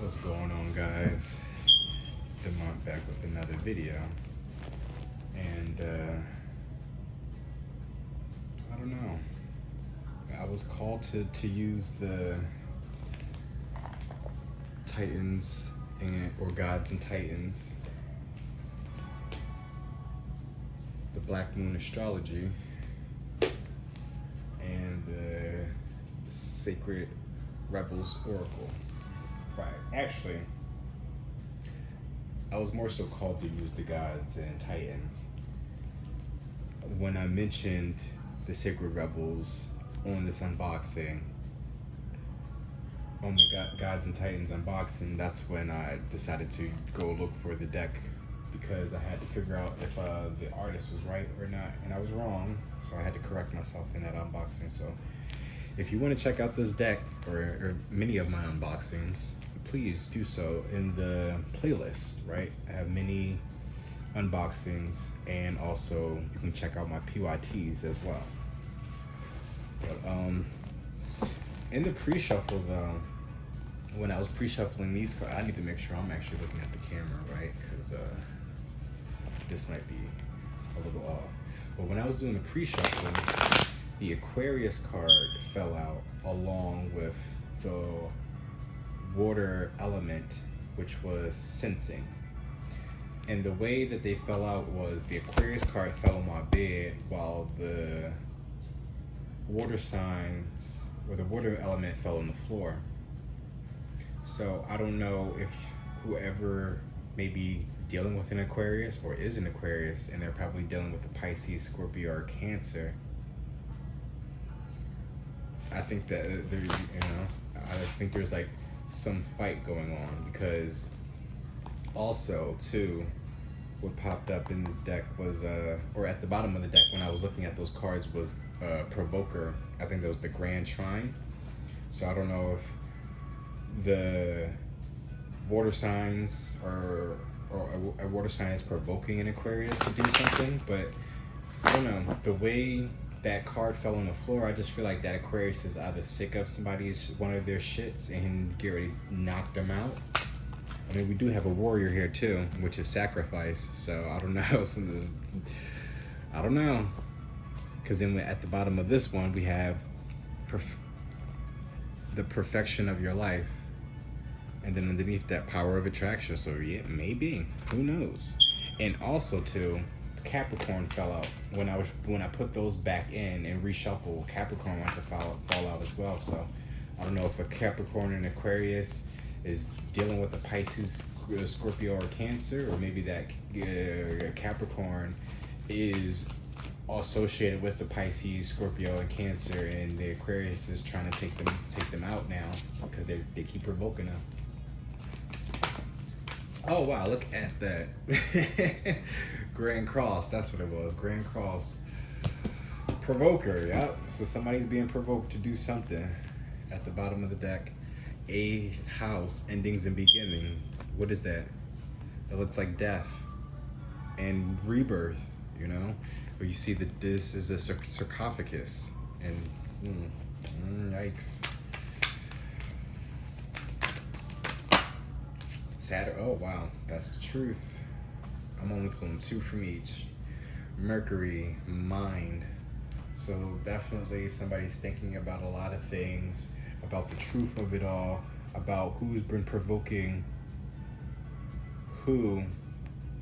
What's going on, guys? Damont back with another video, and I don't know. I was called to use the Titans or Gods and Titans, the Black Moon astrology, and the Sacred Rebels Oracle. Right. Actually, I was more so called to use the Gods and Titans when I mentioned the Sacred Rebels on this unboxing, on the Gods and Titans unboxing. That's when I decided to go look for the deck, because I had to figure out if the artist was right or not, and I was wrong, so I had to correct myself in that unboxing. So if you want to check out this deck or many of my unboxings, please do so in the playlist, right? I have many unboxings, and also you can check out my PYTeas as well. But in the pre-shuffle though, when I was pre-shuffling these cards, I need to make sure I'm actually looking at the camera, right? Because this might be a little off. But when I was doing the pre-shuffle, the Aquarius card fell out along with the water element, which was sensing. And the way that they fell out was the Aquarius card fell on my bed, while the water signs, or the water element, fell on the floor. So I don't know if whoever may be dealing with an Aquarius or is an Aquarius, and they're probably dealing with the Pisces, Scorpio, or Cancer. I think that I think there's like some fight going on, because also too, what popped up in this deck was, or at the bottom of the deck when I was looking at those cards, was Provoker. I think that was the Grand Trine. So I don't know if the water signs or a water sign is provoking an Aquarius to do something, but I don't know. The way that card fell on the floor, I just feel like that Aquarius is either sick of one of their shits and get ready to knock them out. I mean, we do have a warrior here too, which is sacrifice. So I don't know. I don't know. Because then at the bottom of this one, we have the perfection of your life. And then underneath that, power of attraction. So yeah, maybe. Who knows? And also too, Capricorn fell out. When I put those back in and reshuffle, Capricorn went to fall out as well. So I don't know if a Capricorn and Aquarius is dealing with the Pisces, Scorpio, or Cancer, or maybe that Capricorn is associated with the Pisces, Scorpio, and Cancer, and the Aquarius is trying to take them out now because they keep provoking them. Oh wow, look at that. Grand Cross, that's what it was. Grand Cross. Provoker, yep. So somebody's being provoked to do something. At the bottom of the deck, 8th house, endings and beginning. What is that? It looks like death and rebirth, you know? Where you see that this is a sarcophagus. And yikes. Saturn, oh wow, that's the truth. I'm only pulling 2 from each. Mercury, mind. So definitely somebody's thinking about a lot of things, about the truth of it all, about who's been provoking who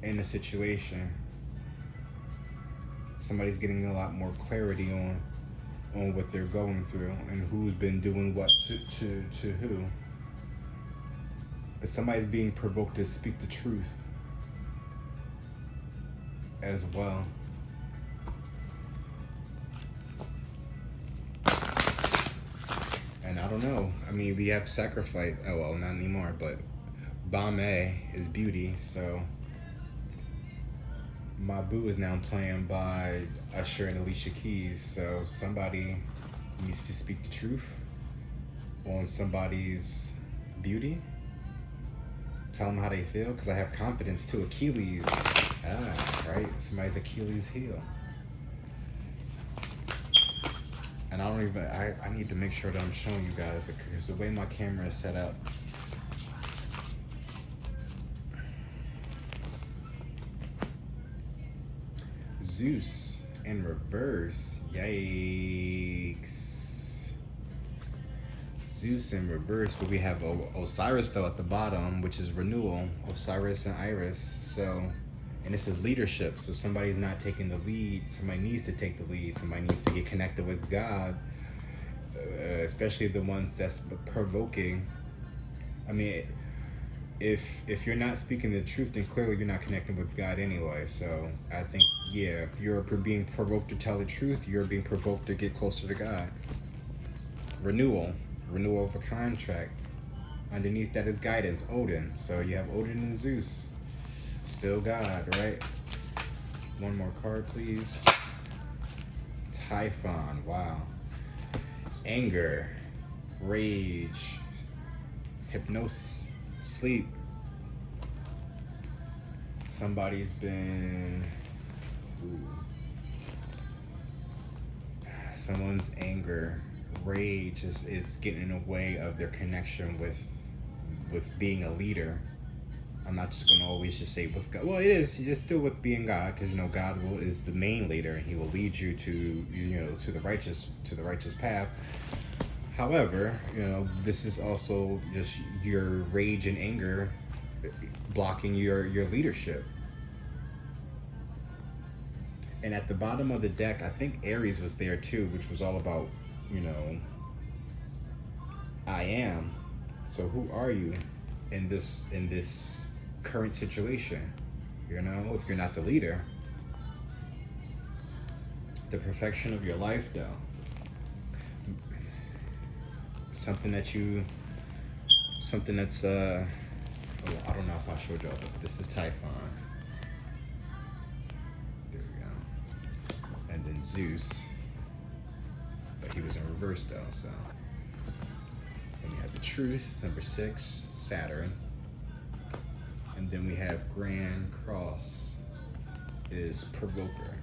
in the situation. Somebody's getting a lot more clarity on what they're going through and who's been doing what to who. But somebody's being provoked to speak the truth as well. And I don't know. I mean, we have sacrifice. Oh well, not anymore. But Bomb-A is beauty. So my boo is now playing by Usher and Alicia Keys. So somebody needs to speak the truth on somebody's beauty. Tell them how they feel, because I have confidence too. Achilles, right? Somebody's Achilles heel. And I don't even, I need to make sure that I'm showing you guys, because the way my camera is set up, Zeus in reverse. Yikes. Zeus in reverse, but we have Osiris though at the bottom, which is renewal. Osiris and Iris. So, and this is leadership. So somebody's not taking the lead. Somebody needs to take the lead. Somebody needs to get connected with God, especially the ones that's provoking. I mean, if you're not speaking the truth, then clearly you're not connecting with God anyway. So I think, yeah, if you're being provoked to tell the truth, you're being provoked to get closer to God. Renewal of a contract. Underneath that is guidance, Odin. So you have Odin and Zeus. Still God, right? One more card, please. Typhon, wow. Anger, rage, hypnosis, sleep. Somebody's been, someone's anger, rage is getting in the way of their connection with being a leader. I'm not just going to always just say with God. Well, it's still with being God, because you know God is the main leader, and He will lead you to to the righteous path. However, this is also just your rage and anger blocking your leadership. And at the bottom of the deck, I think Aries was there too, which was all about, I am. So who are you in this current situation? If you're not the leader. The perfection of your life though. Something that's I don't know if I showed y'all, but this is Typhon. There we go. And then Zeus. But he was in reverse though, so. Then we have the Truth, number 6, Saturn. And then we have Grand Cross is Provoker.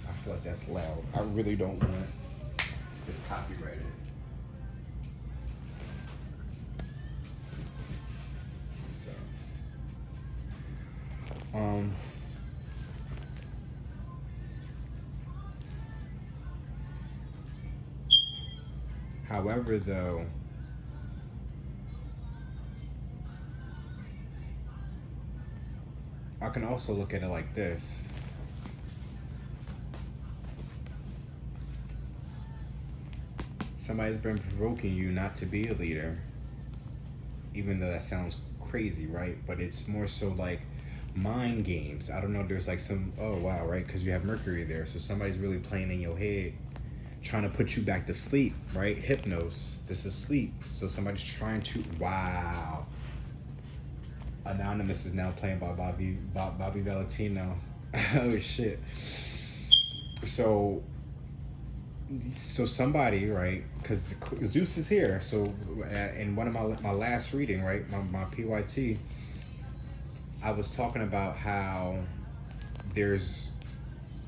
I feel like that's loud. I really don't want this copyrighted. So, however though, I can also look at it like this. Somebody's been provoking you not to be a leader, even though that sounds crazy, right? But it's more so like mind games. I don't know, there's like some, oh wow, right? Because you have Mercury there. So somebody's really playing in your head, trying to put you back to sleep, right? Hypnos, this is sleep. So somebody's trying to, wow. Anonymous is now playing by Bobby Valentino. Oh shit. So somebody, right? Because Zeus is here. So in one of my last reading, right, my PYTea, I was talking about how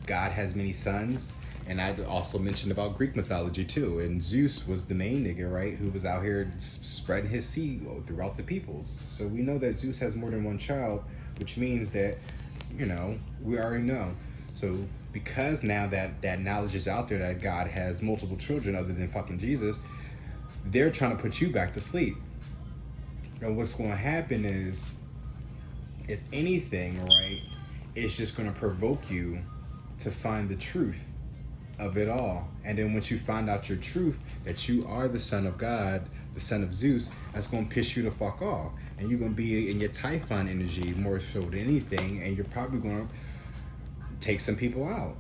God has many sons. And I also mentioned about Greek mythology too. And Zeus was the main nigga, right? Who was out here spreading his seed throughout the peoples. So we know that Zeus has more than one child, which means that, we already know. So because now that knowledge is out there that God has multiple children other than fucking Jesus, they're trying to put you back to sleep. And what's going to happen is, if anything, right, it's just going to provoke you to find the truth of it all. And then once you find out your truth, that you are the son of God, the son of Zeus, that's going to piss you the fuck off. And you're going to be in your Typhon energy more so than anything, and you're probably going to take some people out,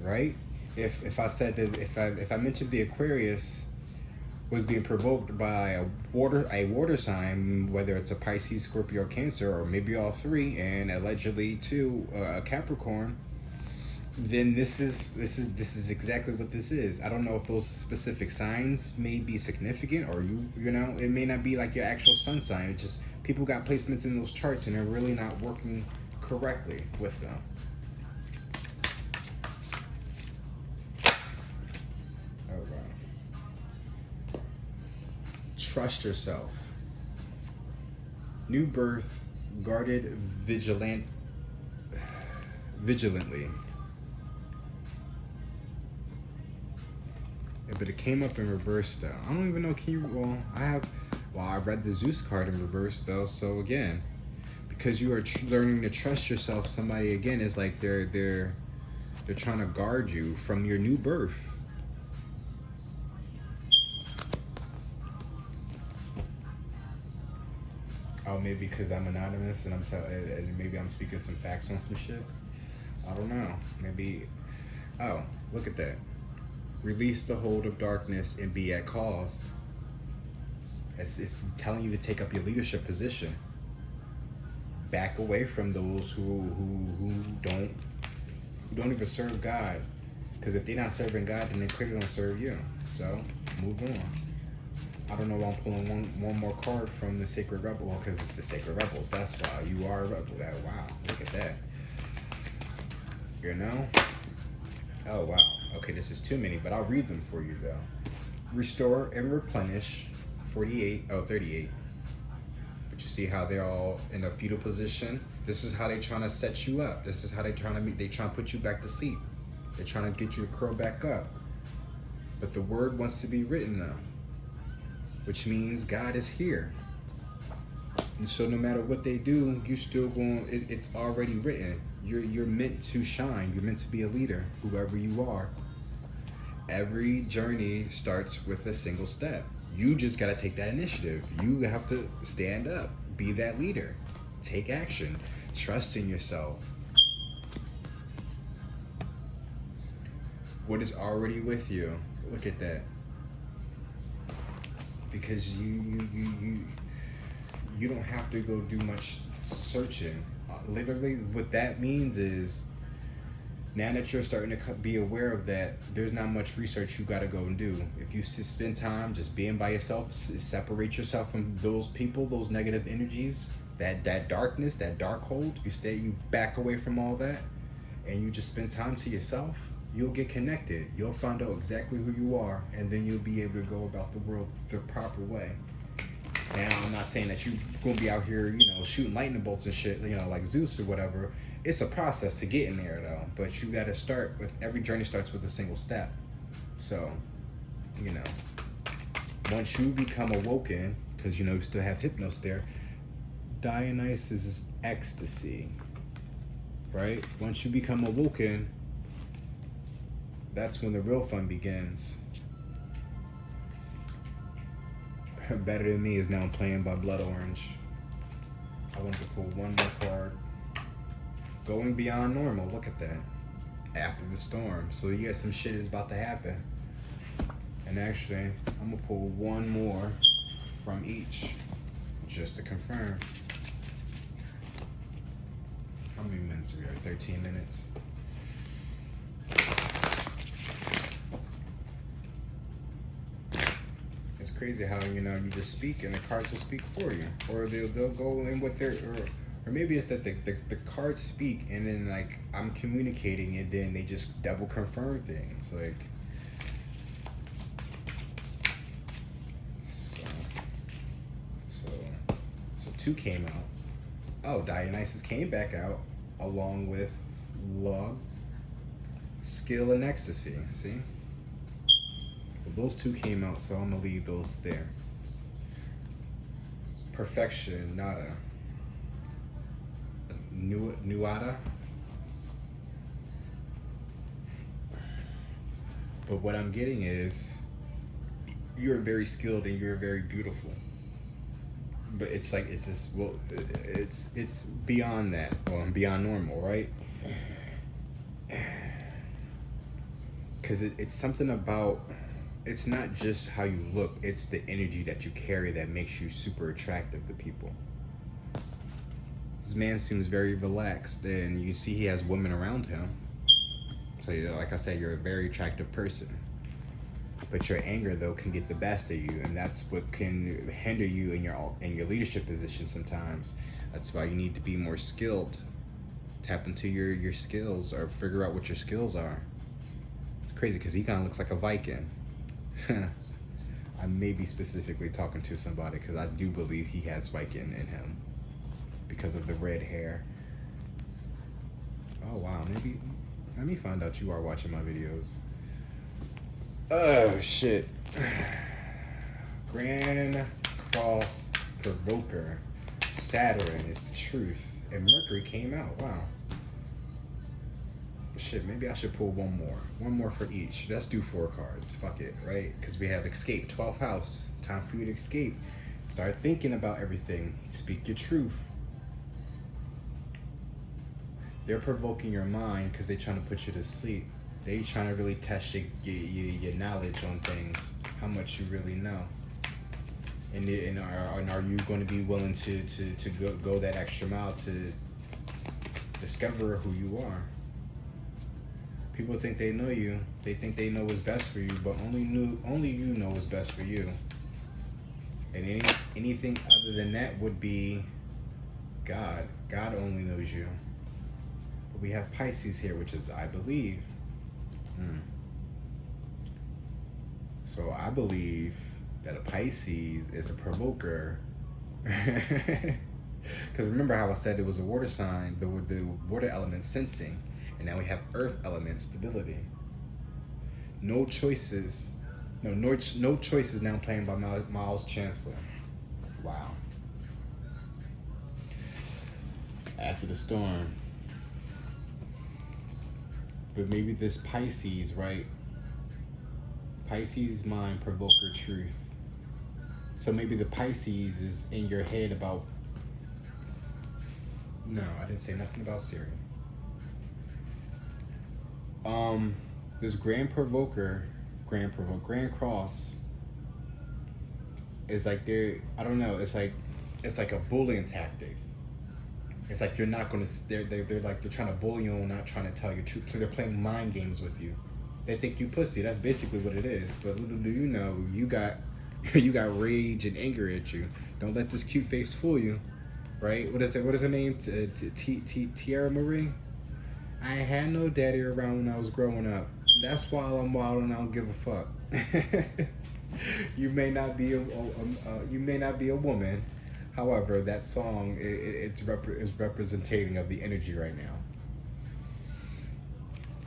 right? If I said that, if I mentioned the Aquarius was being provoked by a water sign, whether it's a Pisces, Scorpio, or Cancer, or maybe all three, and allegedly too a Capricorn, then this is exactly what this is. I don't know if those specific signs may be significant, or it may not be like your actual sun sign. It's just people got placements in those charts and they're really not working correctly with them. Oh wow. Trust yourself. New birth, guarded, vigilant. vigilantly. Yeah, but it came up in reverse though. I don't even know. Can you? I read the Zeus card in reverse though. So again, because you are learning to trust yourself, somebody again is like they're trying to guard you from your new birth. Oh, maybe because I'm anonymous and and maybe I'm speaking some facts on some shit. I don't know. Maybe. Oh, look at that. Release the hold of darkness and be at cause. It's telling you to take up your leadership position. Back away from those who don't even serve God. Because if they're not serving God, then they clearly don't serve you. So move on. I don't know why I'm pulling one more card from the Sacred Rebel, because it's the Sacred Rebels. That's why you are a rebel. Wow, look at that. You know? Oh wow. Okay, this is too many, but I'll read them for you though. Restore and replenish 38. But you see how they're all in a fetal position? This is how they're trying to set you up. This is how they're trying to put you back to sleep. They're trying to get you to curl back up. But the word wants to be written though, which means God is here. And so no matter what they do, you still going, it's already written. You're meant to shine. You're meant to be a leader, whoever you are. Every journey starts with a single step. You just got to take that initiative. You have to stand up, be that leader, take action, trust in yourself. What is already with you? Look at that. Because you don't have to go do much searching. Literally, what that means is, now that you're starting to be aware of that, there's not much research you got to go and do. If you spend time just being by yourself, separate yourself from those people, those negative energies, that darkness, that dark hold, you back away from all that, and you just spend time to yourself, you'll get connected. You'll find out exactly who you are, and then you'll be able to go about the world the proper way. Now, I'm not saying that you're going to be out here, shooting lightning bolts and shit, like Zeus or whatever. It's a process to get in there, though. But you got to start with, every journey starts with a single step. So, once you become awoken, because, you still have Hypnos there, Dionysus is ecstasy, right? Once you become awoken, that's when the real fun begins. Better Than Me is now playing by Blood Orange. I want to pull one more card. Going Beyond Normal, look at that. After the Storm. So yeah, some shit is about to happen. And actually, I'm gonna pull one more from each, just to confirm. How many minutes are we at? 13 minutes. It's crazy how you just speak and the cards will speak for you, or they'll go in with their, or maybe it's that the cards speak and then like I'm communicating and then they just double confirm things like. So 2 came out. Oh, Dionysus came back out along with Love, Skill, and Ecstasy. See. Those 2 came out, so I'm gonna leave those there. Perfection, nada. Nuada. But what I'm getting is, you're very skilled and you're very beautiful. But it's like, it's just, well, it's beyond that, beyond normal, right? Because it's something about, it's not just how you look, it's the energy that you carry that makes you super attractive to people. This man seems very relaxed, and you see he has women around him. So like I said, you're a very attractive person. But your anger, though, can get the best of you, and that's what can hinder you in your leadership position sometimes. That's why you need to be more skilled. Tap into your skills, or figure out what your skills are. It's crazy, because he kind of looks like a Viking. I may be specifically talking to somebody, because I do believe he has Viking in him because of the red hair. Oh wow, maybe let me find out you are watching my videos. Oh shit. Grand Cross Provoker. Saturn is the truth. And Mercury came out. Wow. Shit, maybe I should pull one more. One more for each. Let's do 4 cards. Fuck it, right? Because we have escape, 12th house. Time for you to escape. Start thinking about everything. Speak your truth. They're provoking your mind because they're trying to put you to sleep. They're trying to really test your knowledge on things, how much you really know. And are you going to be willing to go that extra mile to discover who you are? People think they know you. They think they know what's best for you, but only you know what's best for you. And anything other than that would be God. God only knows you. But we have Pisces here, which is I believe. So I believe that a Pisces is a provoker. Because remember how I said it was a water sign, the water element sensing. And now we have earth element stability. No choices. No choices now playing by Miles Chancellor. Wow. After the storm. But maybe this Pisces, right? Pisces mind provoker truth. So maybe the Pisces is in your head about... No, I didn't say nothing about Siri. This Grand Cross is like I don't know, it's like a bullying tactic. It's like you're not gonna, they're trying to bully you and not trying to tell you truth. So they're playing mind games with you. They think you pussy. That's basically what it is. But little do you know, you got rage and anger at you. Don't let this cute face fool you, right? What is it? What is her name? Tiara Marie. I ain't had no daddy around when I was growing up. That's why I'm wild and I don't give a fuck. You may not be a woman. However, that song is representating of the energy right now.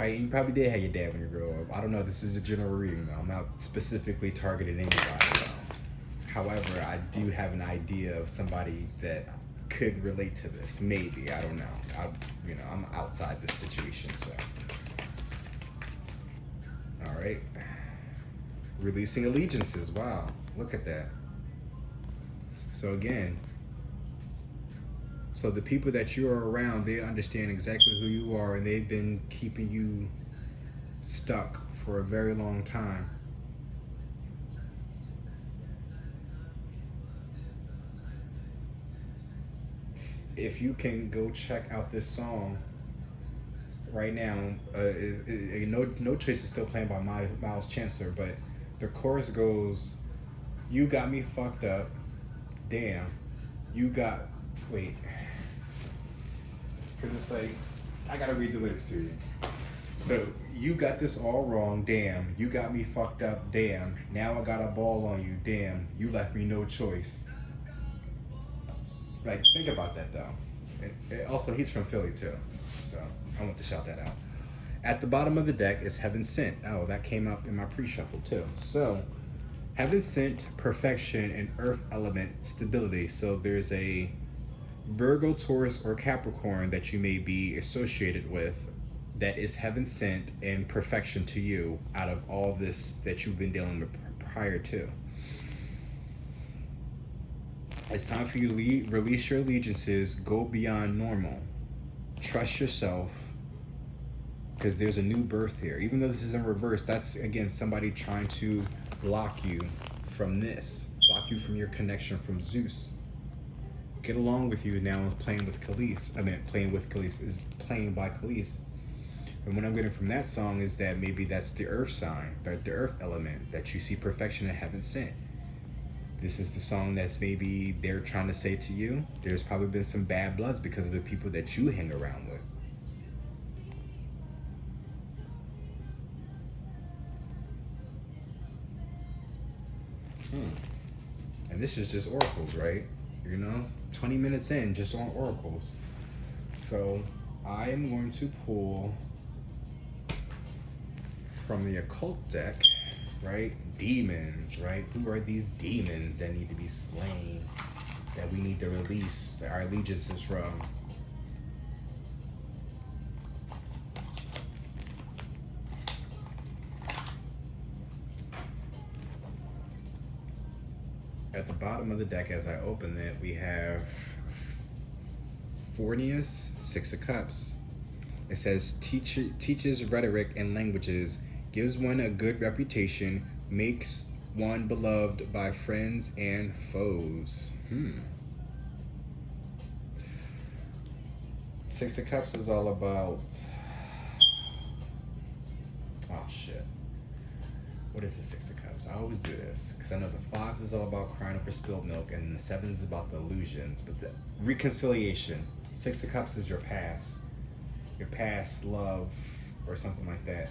You probably did have your dad when you grew up. I don't know. This is a general reading, though. I'm not specifically targeting anybody, though. However, I do have an idea of somebody that could relate to this. Maybe. I don't know. I'm outside this situation, so. All right. Releasing allegiances. Wow. Look at that. So again, so the people that you are around, they understand exactly who you are, and they've been keeping you stuck for a very long time. If you can go check out this song right now, No Choice is still playing by Miles Chancellor, but the chorus goes, "You got me fucked up, damn, you got," wait, because it's like, I gotta read the lyrics to you. So, "You got this all wrong, damn, you got me fucked up, damn, now I got a ball on you, damn, you left me no choice." Like, think about that though. Also, he's from Philly too, so I want to shout that out. At the bottom of the deck is Heaven Sent. Oh, that came up in my pre-shuffle too. So, Heaven Sent, perfection, and earth element stability. So there's a Virgo, Taurus, or Capricorn that you may be associated with that is Heaven Sent and perfection to you out of all this that you've been dealing with prior to. It's time for you to release your allegiances, go beyond normal. Trust yourself, because there's a new birth here. Even though this is in reverse, that's, again, somebody trying to block you from this. Block you from your connection from Zeus. Get along with you now and playing with Khalees. Playing with Khalees is playing by Khalees. And what I'm getting from that song is that maybe that's the earth sign, the earth element, that you see perfection and Heaven Sent. This is the song that's maybe they're trying to say to you. There's probably been some bad bloods because of the people that you hang around with. And this is just oracles, right? 20 minutes in, just on oracles. So I am going to pull from the occult deck, right? Demons, right? Who are these demons that need to be slain, that we need to release our allegiances from? At the bottom of the deck, as I open it, we have Fornius, Six of Cups. It says, teaches rhetoric and languages, gives one a good reputation, makes one beloved by friends and foes. Six of Cups is all about... Oh, shit. What is the Six of Cups? I always do this, because I know the Fives is all about crying over spilled milk, and the Sevens is about the illusions, but the reconciliation. Six of Cups is your past love, or something like that,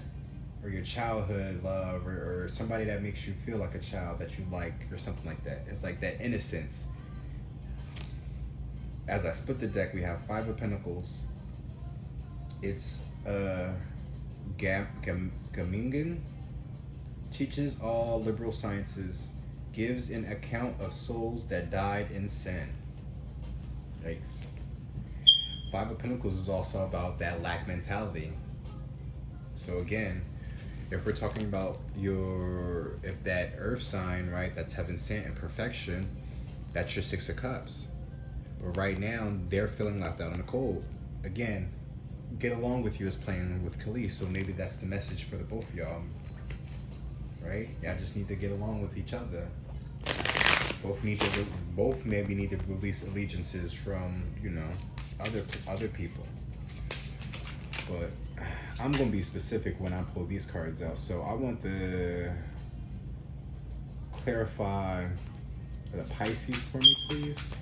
or your childhood love, or somebody that makes you feel like a child that you like, or something like that. It's like that innocence. As I split the deck, we have Five of Pentacles. It's Gamingen, teaches all liberal sciences, gives an account of souls that died in sin. Yikes. Five of Pentacles is also about that lack mentality. So again, if we're talking about if that earth sign, right, that's heaven sent and perfection, that's your Six of Cups. But right now, they're feeling left out in the cold. Again, Get Along With You is playing with Khalees, so maybe that's the message for the both of y'all. Right? Y'all just need to get along with each other. Both maybe need to release allegiances from, other people. But I'm gonna be specific when I pull these cards out. So I want to clarify the Pisces for me, please.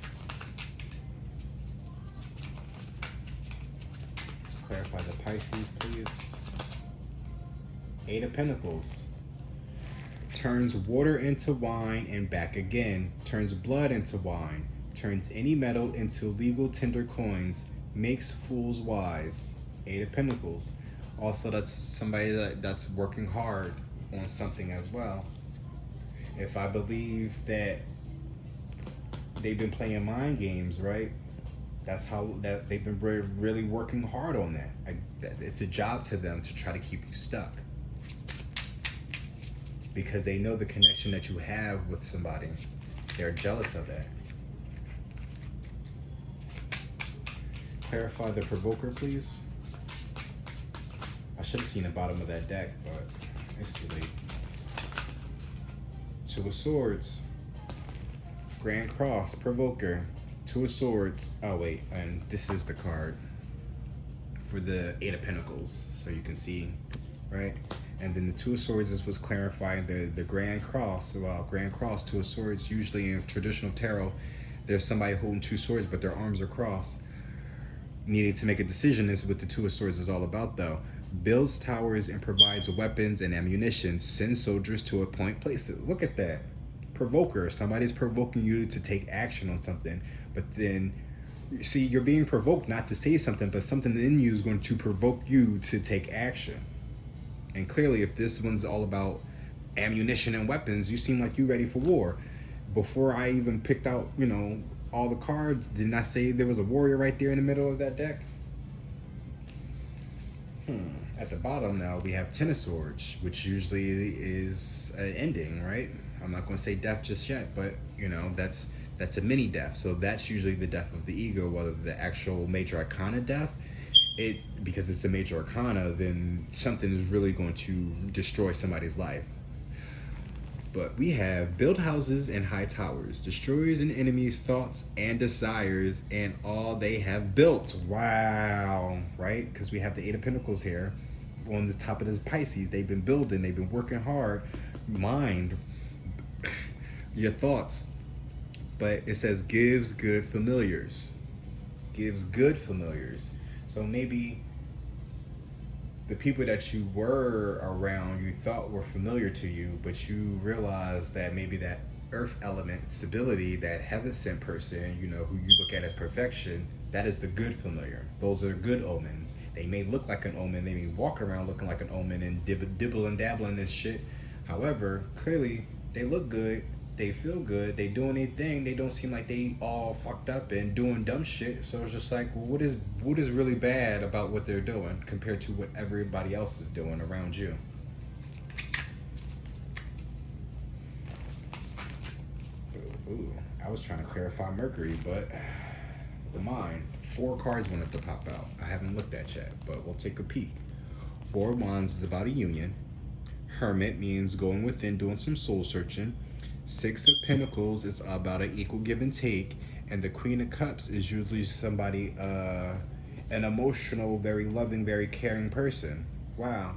Clarify the Pisces, please. Eight of Pentacles. Turns water into wine and back again. Turns blood into wine. Turns any metal into legal tender coins. Makes fools wise. Eight of Pentacles. Also, that's somebody that's working hard on something as well. If I believe that they've been playing mind games, right? That's how that they've been really working hard on that. It's a job to them to try to keep you stuck, because they know the connection that you have with somebody. They're jealous of that. Clarify the Provoker, please. I should have seen the bottom of that deck, but it's too late. Two of Swords. Grand Cross, Provoker. Two of Swords. Oh wait, and this is the card for the Eight of Pentacles, so you can see, right? And then the Two of Swords is what's clarifying the Grand Cross. Well, Grand Cross, Two of Swords, usually in traditional tarot, there's somebody holding two swords, but their arms are crossed. Needing to make a decision is what the Two of Swords is all about, though. Builds towers and provides weapons and ammunition. Sends soldiers to a point places. Look at that. Provoker. Somebody's provoking you to take action on something. But then, see, you're being provoked not to say something, but something in you is going to provoke you to take action. And clearly, if this one's all about ammunition and weapons, you seem like you're ready for war. Before I even picked out, all the cards, didn't I say there was a warrior right there in the middle of that deck? At the bottom now, we have Ten of Swords, which usually is an ending, right? I'm not going to say death just yet, but, that's a mini death. So that's usually the death of the ego, whether the actual major arcana death. Because it's a major arcana, then something is really going to destroy somebody's life. But we have build houses and high towers, destroys an enemy's thoughts and desires and all they have built. Wow, right? Because we have the Eight of Pentacles here on the top of this Pisces. They've been building, they've been working hard. Mind, your thoughts. But it says gives good familiars. Gives good familiars. So maybe the people that you were around, you thought were familiar to you, but you realize that maybe that earth element, stability, that heaven sent person, you know, who you look at as perfection, that is the good familiar. Those are good omens. They may look like an omen, they may walk around looking like an omen and dibble and dabbling and shit. However, clearly they look good, they feel good, they doing their thing, they don't seem like they all fucked up and doing dumb shit. So it's just like, well, what is really bad about what they're doing compared to what everybody else is doing around you? Ooh, I was trying to clarify Mercury, but the mind. 4 cards wanted to pop out. I haven't looked at yet, but we'll take a peek. 4 of Wands is about a union. Hermit means going within, doing some soul searching. 6 of Pentacles is about an equal give and take. And the Queen of Cups is usually somebody, an emotional, very loving, very caring person. Wow.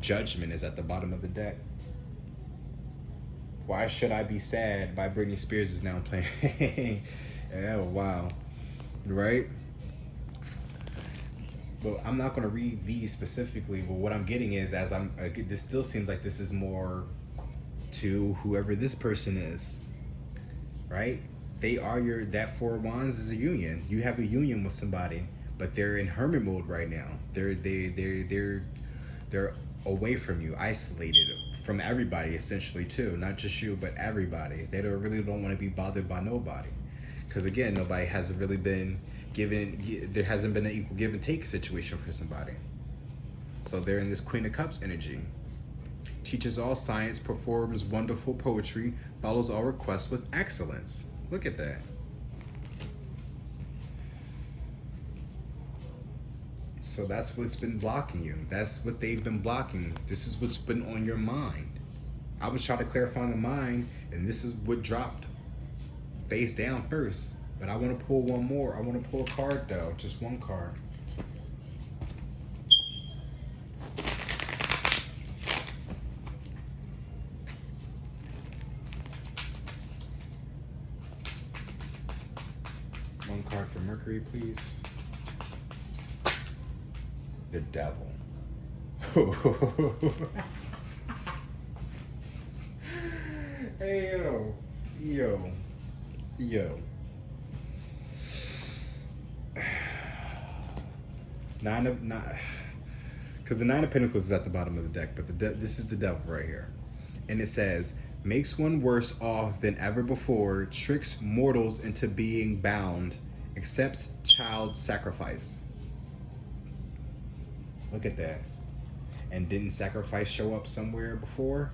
Judgment is at the bottom of the deck. Why Should I Be Sad by Britney Spears is now playing. Yeah, wow. Right? Well, I'm not going to read these specifically, but what I'm getting is, this still seems like this is more to whoever this person is, right? They are that 4 of Wands is a union. You have a union with somebody, but they're in hermit mode right now. They're away from you, isolated from everybody, essentially, too. Not just you, but everybody. They really don't want to be bothered by nobody, because again, nobody hasn't really been given. There hasn't been an equal give and take situation for somebody. So they're in this Queen of Cups energy. Teaches all science, performs wonderful poetry, follows all requests with excellence. Look at that. So that's what's been blocking you. That's what they've been blocking. This is what's been on your mind. I was trying to clarify the mind, and this is what dropped face down first. But I want to pull one more. I want to pull a card, though. Just one card. One card for Mercury, please. The Devil. Hey, yo. Because the 9 of Pentacles is at the bottom of the deck, but this is the Devil right here. And it says, makes one worse off than ever before, tricks mortals into being bound, accepts child sacrifice. Look at that. And didn't sacrifice show up somewhere before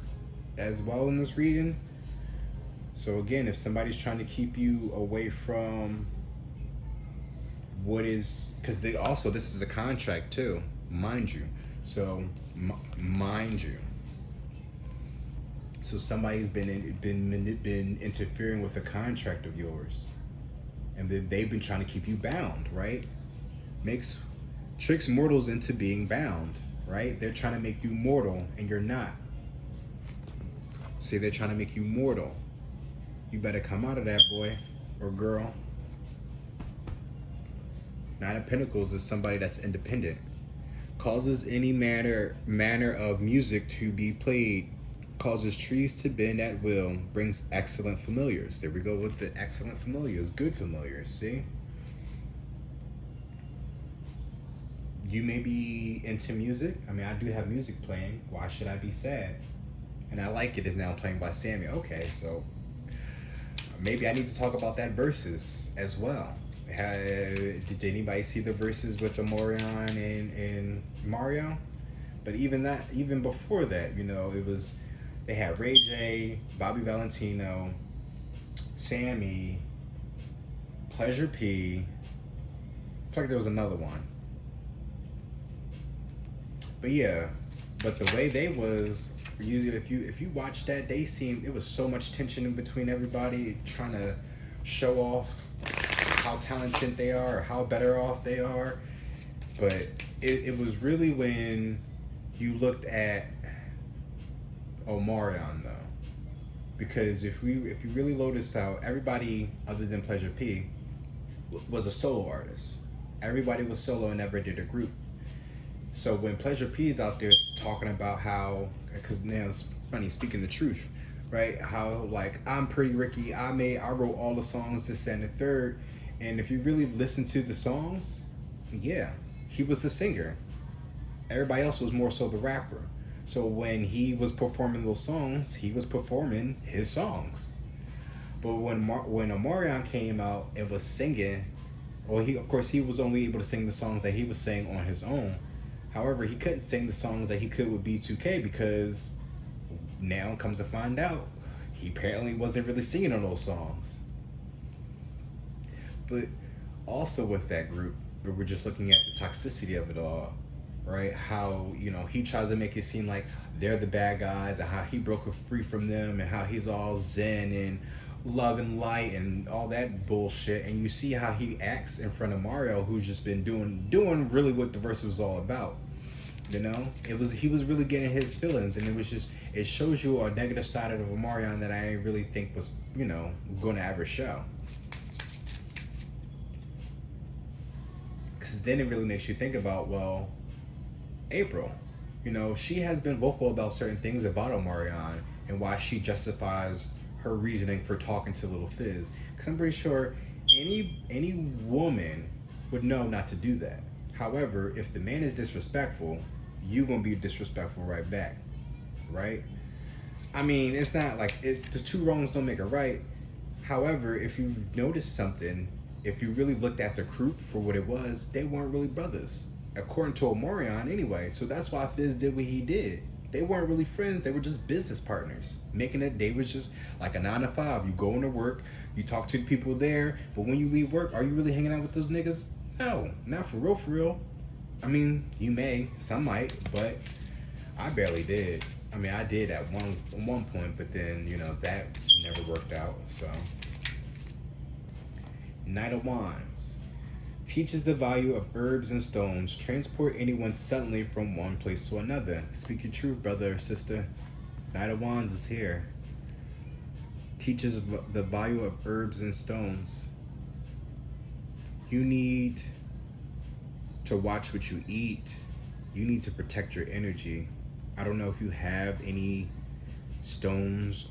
as well in this reading? So again, if somebody's trying to keep you away from what is, because this is a contract too, mind you. So mind you. So somebody's been interfering with a contract of yours, and then they've been trying to keep you bound, right? Tricks mortals into being bound, right? They're trying to make you mortal, and you're not. See, they're trying to make you mortal. You better come out of that, boy or girl. 9 of Pentacles is somebody that's independent. Causes any manner of music to be played. Causes trees to bend at will. Brings excellent familiars. There we go with the excellent familiars. Good familiars, see? You may be into music. I mean, I do have music playing. Why Should I Be Sad? And I Like It is now playing by Sammy. Okay, so maybe I need to talk about that verses as well. Did anybody see the verses with Amorion and Mario? But even before that, they had Ray J, Bobby Valentino, Sammy, Pleasure P. I feel like there was another one. But yeah, but the way they was, if you watch that, it was so much tension in between everybody trying to show off how talented they are or how better off they are. But it was really when you looked at Omarion though, because if you really noticed how everybody other than Pleasure P was a solo artist. Everybody was solo and never did a group. So when Pleasure P is out there talking about how, because now it's funny, speaking the truth, right? How like I'm Pretty Ricky, I wrote all the songs, this and the third. And if you really listen to the songs, yeah, he was the singer. Everybody else was more so the rapper. So when he was performing those songs, he was performing his songs. But when Omarion came out and was singing, well, he of course he was only able to sing the songs that he was saying on his own. However, he couldn't sing the songs that he could with B2K because now comes to find out, he apparently wasn't really singing on those songs. But also with that group, we're just looking at the toxicity of it all, right? How, he tries to make it seem like they're the bad guys and how he broke free from them and how he's all zen and love and light and all that bullshit. And you see how he acts in front of Mario, who's just been doing really what the verse was all about. He was really getting his feelings, and it shows you a negative side of Omarion that I really think was, going to ever show. Because then it really makes you think about, well, April, she has been vocal about certain things about Omarion and why she justifies her reasoning for talking to Little Fizz. Because I'm pretty sure any woman would know not to do that. However, if the man is disrespectful, you gonna be disrespectful right back, right? I mean, it's not like the two wrongs don't make a right. However, if you noticed something, if you really looked at the group for what it was, they weren't really brothers, according to Omarion anyway. So that's why Fizz did what he did. They weren't really friends. They were just business partners. They was just like a 9 to 5. You go into work, you talk to the people there, but when you leave work, are you really hanging out with those niggas? No, not for real, for real. I mean, you may, some might, but I barely did. I mean, I did at one point, but then, that never worked out, so. Knight of Wands. Teaches the value of herbs and stones. Transport anyone suddenly from one place to another. Speak your truth, brother or sister. Knight of Wands is here. Teaches the value of herbs and stones. You need to watch what you eat. You need to protect your energy. I don't know if you have any stones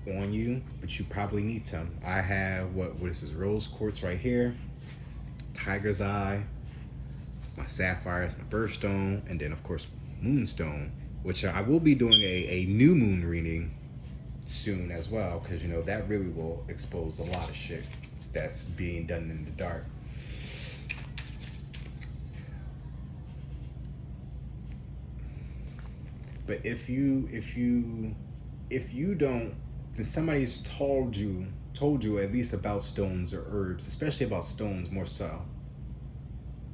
on you, but you probably need some. I have what is this, rose quartz right here, tiger's eye, my sapphire is my birthstone, and then of course moonstone, which I will be doing a new moon reading soon as well, because that really will expose a lot of shit that's being done in the dark. But if you don't, then somebody's told you at least about stones or herbs, especially about stones more so.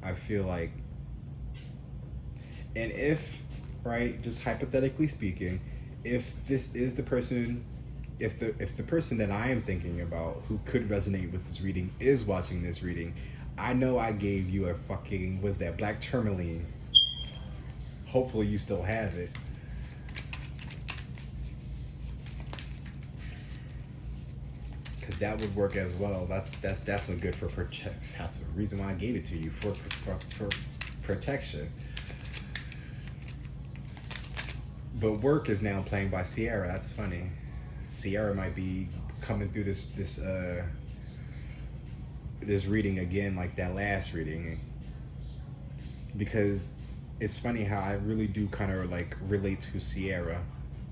I feel like, and if, right, just hypothetically speaking, if this is the person, if the person that I am thinking about who could resonate with this reading is watching this reading, I know I gave you a fucking, was that black tourmaline? Hopefully you still have it. Because that would work as well. That's definitely good for protection. That's the reason why I gave it to you, for protection. But work is now playing by Sierra. That's funny. Sierra might be coming through this reading again, like that last reading, because it's funny how I really do kind of like relate to Sierra,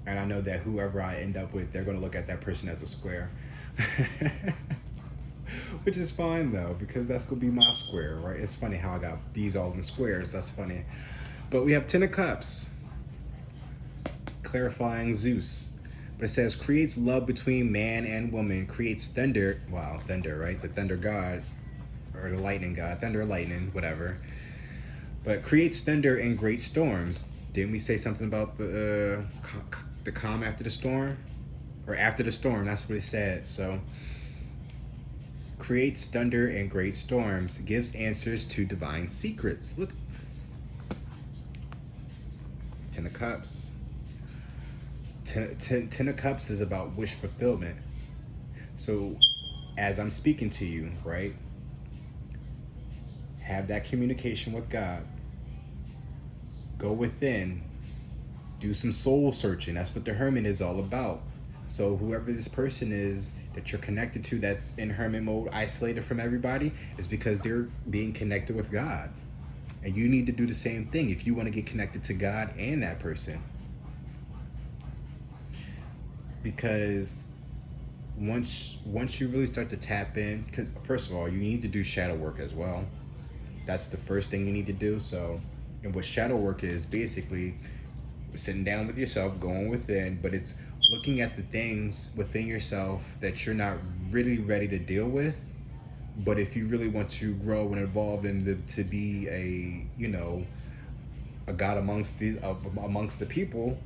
and I know that whoever I end up with, they're gonna look at that person as a square. Which is fine though, because that's gonna be my square, right? It's funny how I got these all in squares. That's funny. But we have Ten of Cups, clarifying Zeus. But it says creates love between man and woman, creates thunder. Wow, thunder, right? The thunder god, or the lightning god, thunder, lightning, whatever. But creates thunder and great storms. Didn't we say something about the calm after the storm? Or after the storm, that's what it said. So, creates thunder and great storms, gives answers to divine secrets. Look. Ten of Cups. Ten of Cups is about wish fulfillment. So, as I'm speaking to you, right? Have that communication with God. Go within. Do some soul searching. That's what the Hermit is all about. So whoever this person is that you're connected to that's in hermit mode, isolated from everybody, is because they're being connected with God. And you need to do the same thing if you want to get connected to God and that person. Because once you really start to tap in, because first of all, you need to do shadow work as well. That's the first thing you need to do. So, and what shadow work is basically sitting down with yourself, going within, but it's looking at the things within yourself that you're not really ready to deal with. But if you really want to grow and evolve and to be a god amongst the people,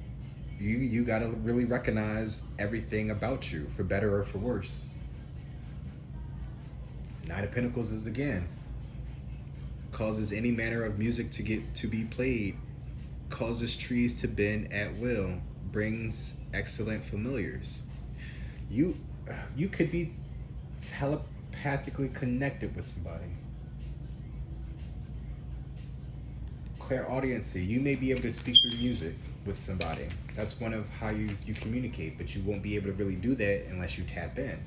you got to really recognize everything about you, for better or for worse. Nine of Pentacles is again causes any manner of music to be played, causes trees to bend at will, brings excellent familiars. You could be telepathically connected with somebody. Clairaudiency, you may be able to speak through music with somebody. That's one of how you communicate, but you won't be able to really do that unless you tap in.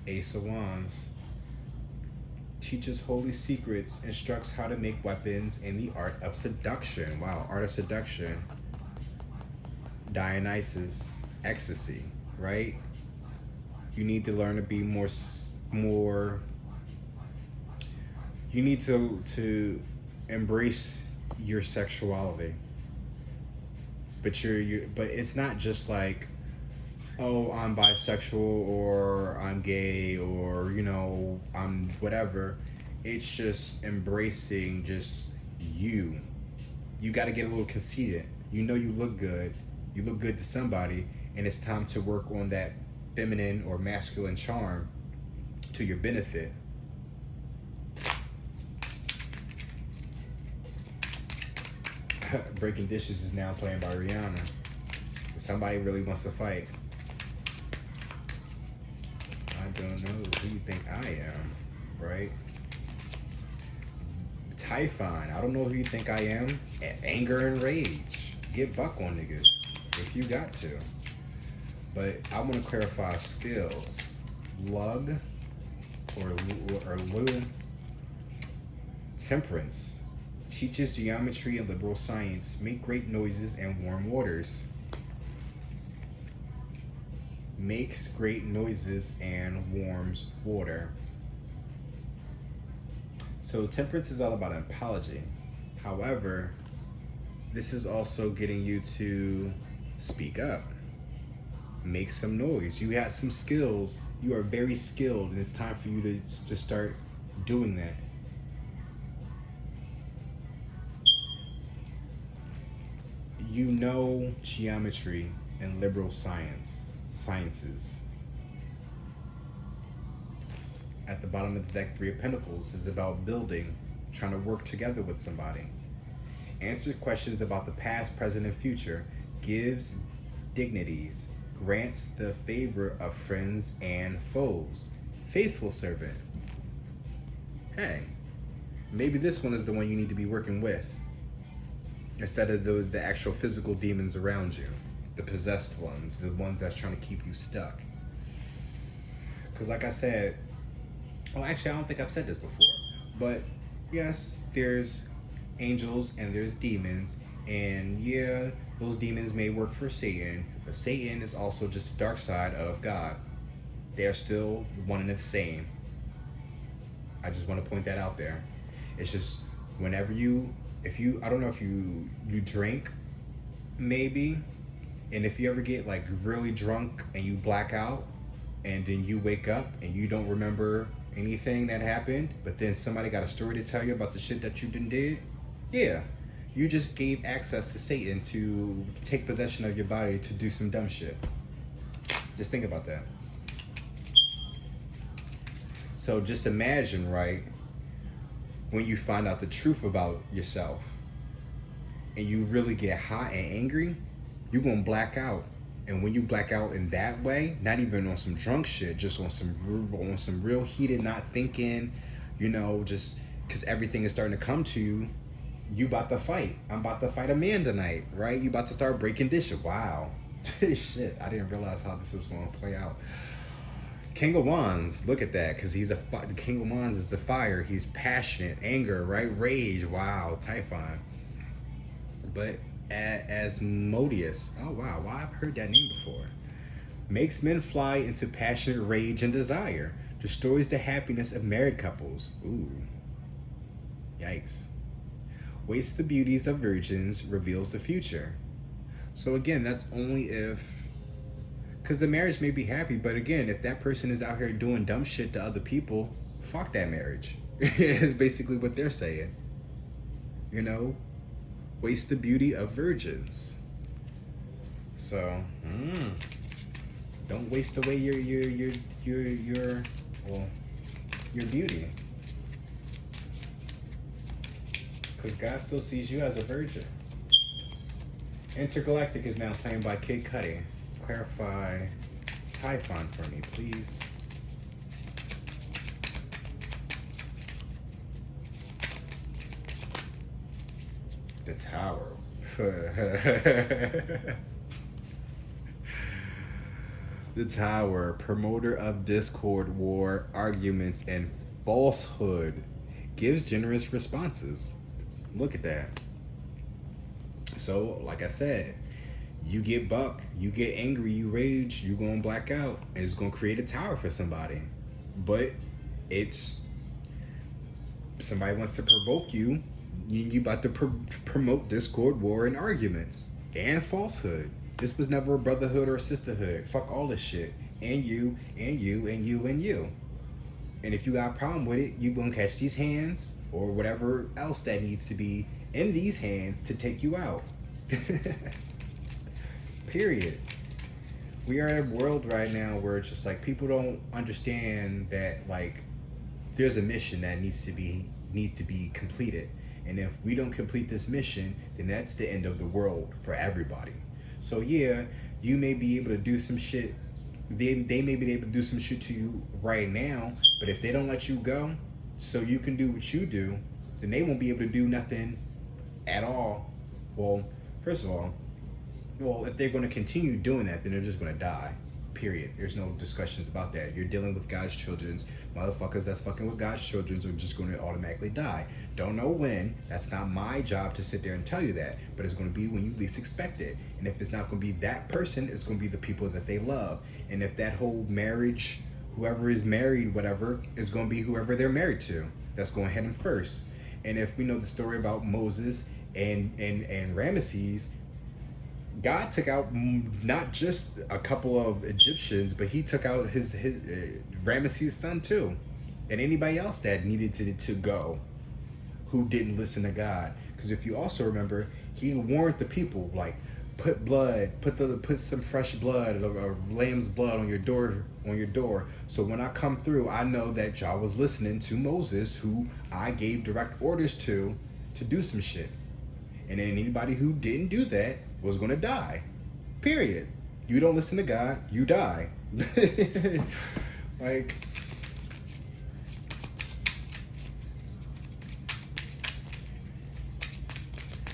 Ace of Wands teaches holy secrets, instructs how to make weapons in the art of seduction. Wow, art of seduction. Dionysus, ecstasy, right? You need to learn to be more. You need to embrace your sexuality, but but it's not just like, oh, I'm bisexual or I'm gay or I'm whatever. It's just embracing just you. You got to get a little conceited. You look good. You look good to somebody, and it's time to work on that feminine or masculine charm to your benefit. Breaking Dishes is now playing by Rihanna. So somebody really wants to fight. I don't know who you think I am, right? Typhon, I don't know who you think I am. Anger and rage. Get buck on niggas if you got to. But I want to clarify skills. Lug or Lug. Temperance. Teaches geometry and liberal science. Make great noises and warm waters. Makes great noises and warms water. So temperance is all about apology. However, this is also getting you to speak up. Make some noise. You have some skills. You are very skilled, and it's time for you to start doing that. You know geometry and liberal sciences. At the bottom of the deck, Three of Pentacles is about building, trying to work together with somebody. Answer questions about the past, present, and future. Gives dignities. Grants the favor of friends and foes. Faithful servant. Hey, maybe this one is the one you need to be working with, instead of the actual physical demons around you. The possessed ones, the ones that's trying to keep you stuck. Because like I said, well, actually, I don't think I've said this before, but yes, there's angels and there's demons, and yeah, those demons may work for Satan, but Satan is also just the dark side of God. They are still one and the same. I just want to point that out there. It's just whenever I don't know if you drink, maybe, and if you ever get like really drunk and you black out, and then you wake up and you don't remember anything that happened, but then somebody got a story to tell you about the shit that you did, yeah, you just gave access to Satan to take possession of your body to do some dumb shit. Just think about that. So just imagine, right, when you find out the truth about yourself and you really get hot and angry, you're gonna black out. And when you black out in that way, not even on some drunk shit, just on some real heated, not thinking, just because everything is starting to come to you, You about to fight. I'm about to fight a man tonight, right? You about to start breaking dishes. Wow. Shit, I didn't realize how this was going to play out. King of Wands, look at that, because the King of Wands is the fire. He's passionate, anger, right? Rage. Wow, Typhon. But Asmodeus, oh wow, I've heard that name before. Makes men fly into passionate rage and desire. Destroys the happiness of married couples. Ooh. Yikes. Wastes the beauties of virgins, reveals the future. So again, that's only if, because the marriage may be happy, but again, if that person is out here doing dumb shit to other people, fuck that marriage. Is basically what they're saying. You know, waste the beauty of virgins. So, don't waste away your beauty, because God still sees you as a virgin. Intergalactic is now playing by Kid Cudi. Clarify Typhon for me, please. The Tower. The Tower, promoter of discord, war, arguments, and falsehood, gives generous responses. Look at that. So, like I said, you get buck, you get angry, you rage, you gonna black out, and it's gonna create a tower for somebody. But it's somebody wants to provoke you. You about to promote discord, war, and arguments and falsehood. This was never a brotherhood or a sisterhood. Fuck all this shit. And you, and you, and you, and you. And if you got a problem with it, you gonna catch these hands or whatever else that needs to be in these hands to take you out. Period. We are in a world right now where it's just like people don't understand that like there's a mission that need to be completed. And if we don't complete this mission, then that's the end of the world for everybody. So yeah, you may be able to do some shit. They may be able to do some shit to you right now, but if they don't let you go, so you can do what you do, then they won't be able to do nothing at all. Well, first of all, if they're going to continue doing that, then they're just going to die. Period. There's no discussions about that. You're dealing with God's children's. Motherfuckers that's fucking with God's children's are just going to automatically die. Don't know when. That's not my job to sit there and tell you that. But it's going to be when you least expect it. And if it's not going to be that person, it's going to be the people that they love. And if that whole marriage, whoever is married, whatever, is going to be whoever they're married to. That's going to hit them first. And if we know the story about Moses and Ramesses, God took out not just a couple of Egyptians, but he took out his Ramesses' son too, and anybody else that needed to go, who didn't listen to God. Because if you also remember, he warned the people like, put some fresh blood or lamb's blood on your door. So when I come through, I know that y'all was listening to Moses, who I gave direct orders to do some shit. And then anybody who didn't do that was going to die. Period. You don't listen to God, you die. Like,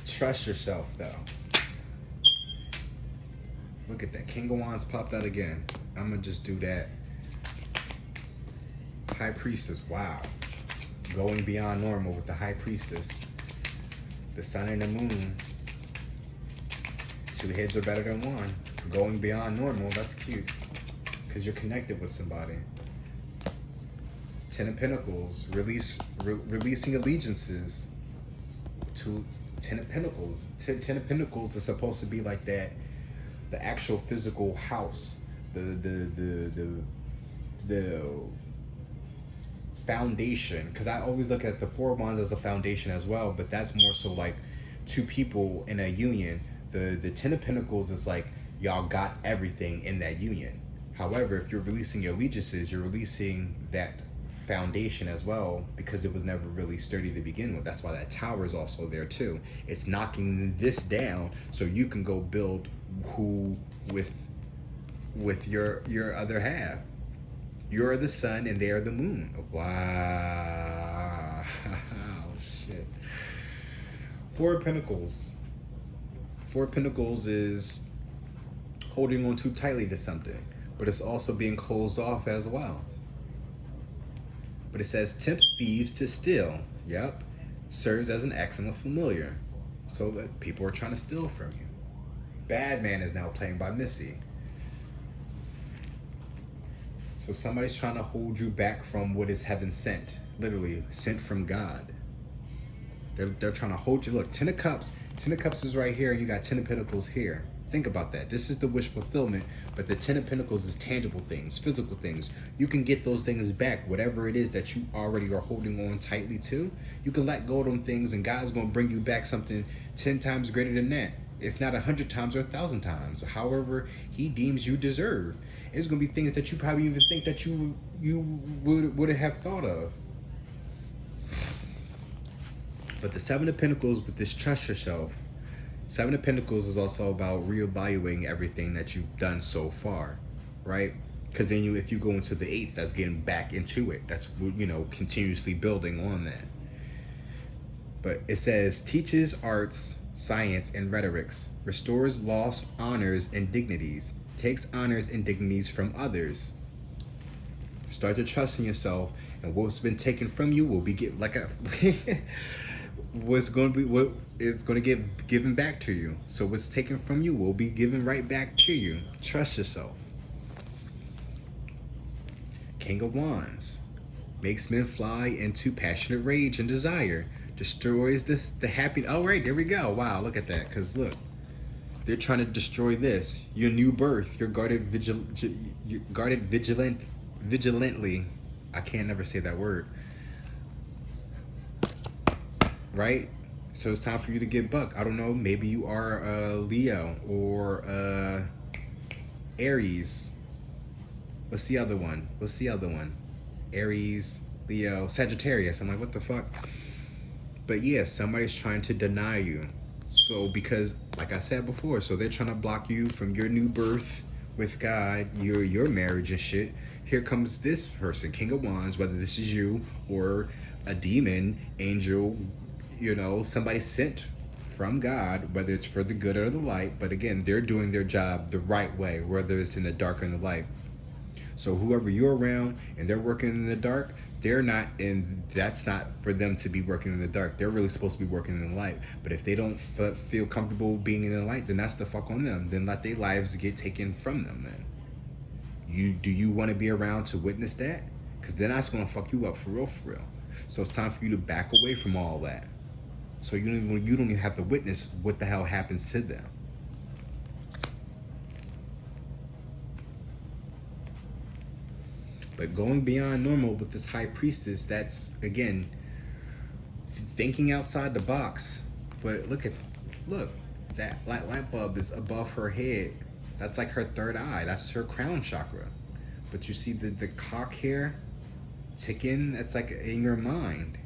trust yourself, though. Look at that. King of Wands popped out again. I'm going to just do that. High Priestess. Wow. Going beyond normal with the High Priestess. The sun and the moon. Two heads are better than one. Going beyond normal. That's cute. Because you're connected with somebody. Ten of Pentacles. Releasing allegiances to Ten of Pentacles. Ten of Pentacles is supposed to be like that. The actual physical house. The foundation, because I always look at the Four of Wands as a foundation as well, but that's more so like two people in a union. The Ten of Pentacles is like y'all got everything in that union. However, if you're releasing your allegiances, you're releasing that foundation as well, because it was never really sturdy to begin with. That's why that tower is also there too. It's knocking this down so you can go build with your other half. You're the sun and they are the moon. Wow. Shit. Four of Pentacles. Four of Pentacles is holding on too tightly to something, but it's also being closed off as well. But it says tempts thieves to steal. Yep. Serves as an excellent familiar. So that people are trying to steal from you. Bad man is now playing by Missy. So somebody's trying to hold you back from what is heaven sent. Literally sent from God. They're trying to hold you. Look, Ten of Cups. Ten of Cups is right here, and you got Ten of Pentacles here. Think about that. This is the wish fulfillment, but the Ten of Pentacles is tangible things, physical things. You can get those things back, whatever it is that you already are holding on tightly to. You can let go of them things, and God's going to bring you back something 10 times greater than that, if not 100 times or 1,000 times, however He deems you deserve. It's going to be things that you probably even think that you wouldn't have thought of. But the Seven of Pentacles with this trust yourself. Seven of Pentacles is also about reevaluating everything that you've done so far, right? Because then if you go into the eighth, that's getting back into it. That's, continuously building on that. But it says, teaches arts, science, and rhetorics, restores lost honors and dignities, takes honors and dignities from others. Start to trust in yourself, and what's been taken from you will be what's going to get given back to you. So what's taken from you will be given right back to you. Trust yourself. King of Wands makes men fly into passionate rage and desire, destroys the happy. Oh, right, there we go. Wow, look at that. Because look, they're trying to destroy this. Your new birth. You're guarded vigilantly. I can't never say that word. Right? So it's time for you to get buck. I don't know, maybe you are Leo or Aries. What's the other one? Aries, Leo, Sagittarius. I'm like, what the fuck? But yeah, somebody's trying to deny you. So because, like I said before, so they're trying to block you from your new birth with God, your marriage and shit. Here comes this person, King of Wands, whether this is you or a demon, angel, somebody sent from God, whether it's for the good or the light. But again, they're doing their job the right way, whether it's in the dark or in the light. So whoever you're around and they're working in the dark, they're not, and that's not for them to be working in the dark. They're really supposed to be working in the light. But if they don't feel comfortable being in the light, then that's the fuck on them. Then let their lives get taken from them. Then do you want to be around to witness that? Because then that's going to fuck you up for real. So it's time for you to back away from all that. So you don't even have to witness what the hell happens to them. But going beyond normal with this high priestess, that's, again, thinking outside the box. But look, that light bulb is above her head. That's like her third eye. That's her crown chakra. But you see the cock here ticking, that's like in your mind.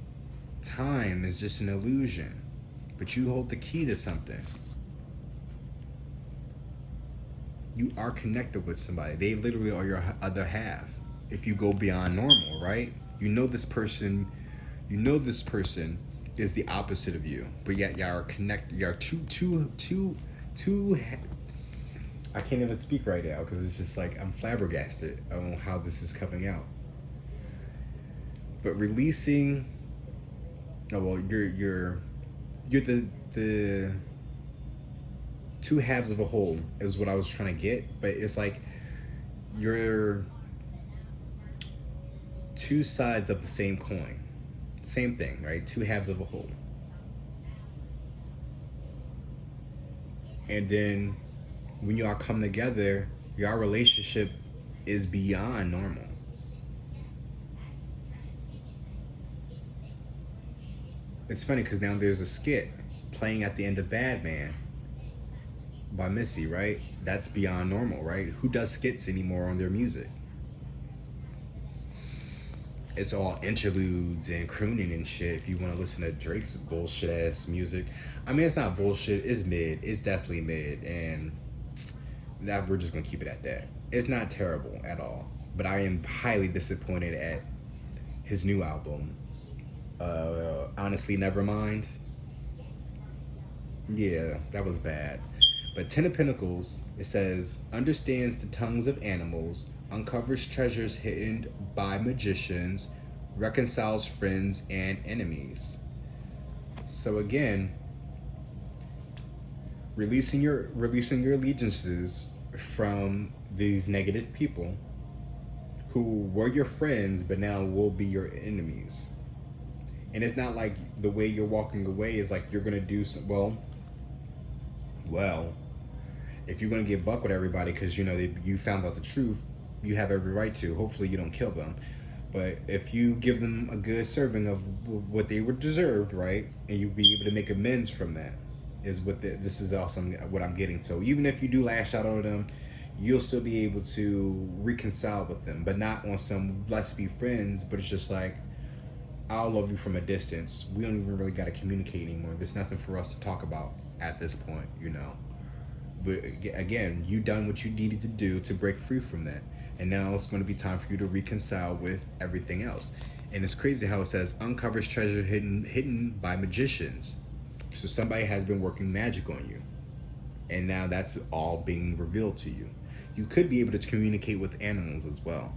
Time is just an illusion, but you hold the key to something. You are connected with somebody. They literally are your other half. If you go beyond normal, right? This person is the opposite of you, but yet y'all are connected. Y'all are two. I can't even speak right now because it's just like I'm flabbergasted on how this is coming out. But releasing. Oh well, you're the two halves of a whole is what I was trying to get, but it's like you're two sides of the same coin. Same thing, right? Two halves of a whole. And then when y'all come together, your relationship is beyond normal. It's funny because now there's a skit playing at the end of Bad Man by Missy, right? That's beyond normal, right? Who does skits anymore on their music? It's all interludes and crooning and shit if you want to listen to Drake's bullshit ass music. I mean, it's not bullshit, it's mid. It's definitely mid, and that we're just gonna keep it at that. It's not terrible at all, but I am highly disappointed at his new album. Honestly, Nevermind. Yeah, that was bad. But Ten of Pentacles, it says, understands the tongues of animals, uncovers treasures hidden by magicians, reconciles friends and enemies. So again, releasing your allegiances from these negative people who were your friends but now will be your enemies. And it's not like the way you're walking away is like you're gonna do some, well, if you're gonna get buck with everybody because you found out the truth, you have every right to. Hopefully, you don't kill them, but if you give them a good serving of what they were deserved, right, and you be able to make amends from that, is what this is also what I'm getting to. Even if you do lash out on them, you'll still be able to reconcile with them, but not on some let's be friends. But it's just like, I'll love you from a distance. We don't even really got to communicate anymore. There's nothing for us to talk about at this point. But again, you done what you needed to do to break free from that. And now it's going to be time for you to reconcile with everything else. And it's crazy how it says uncovers treasure hidden by magicians. So somebody has been working magic on you. And now that's all being revealed to you. You could be able to communicate with animals as well.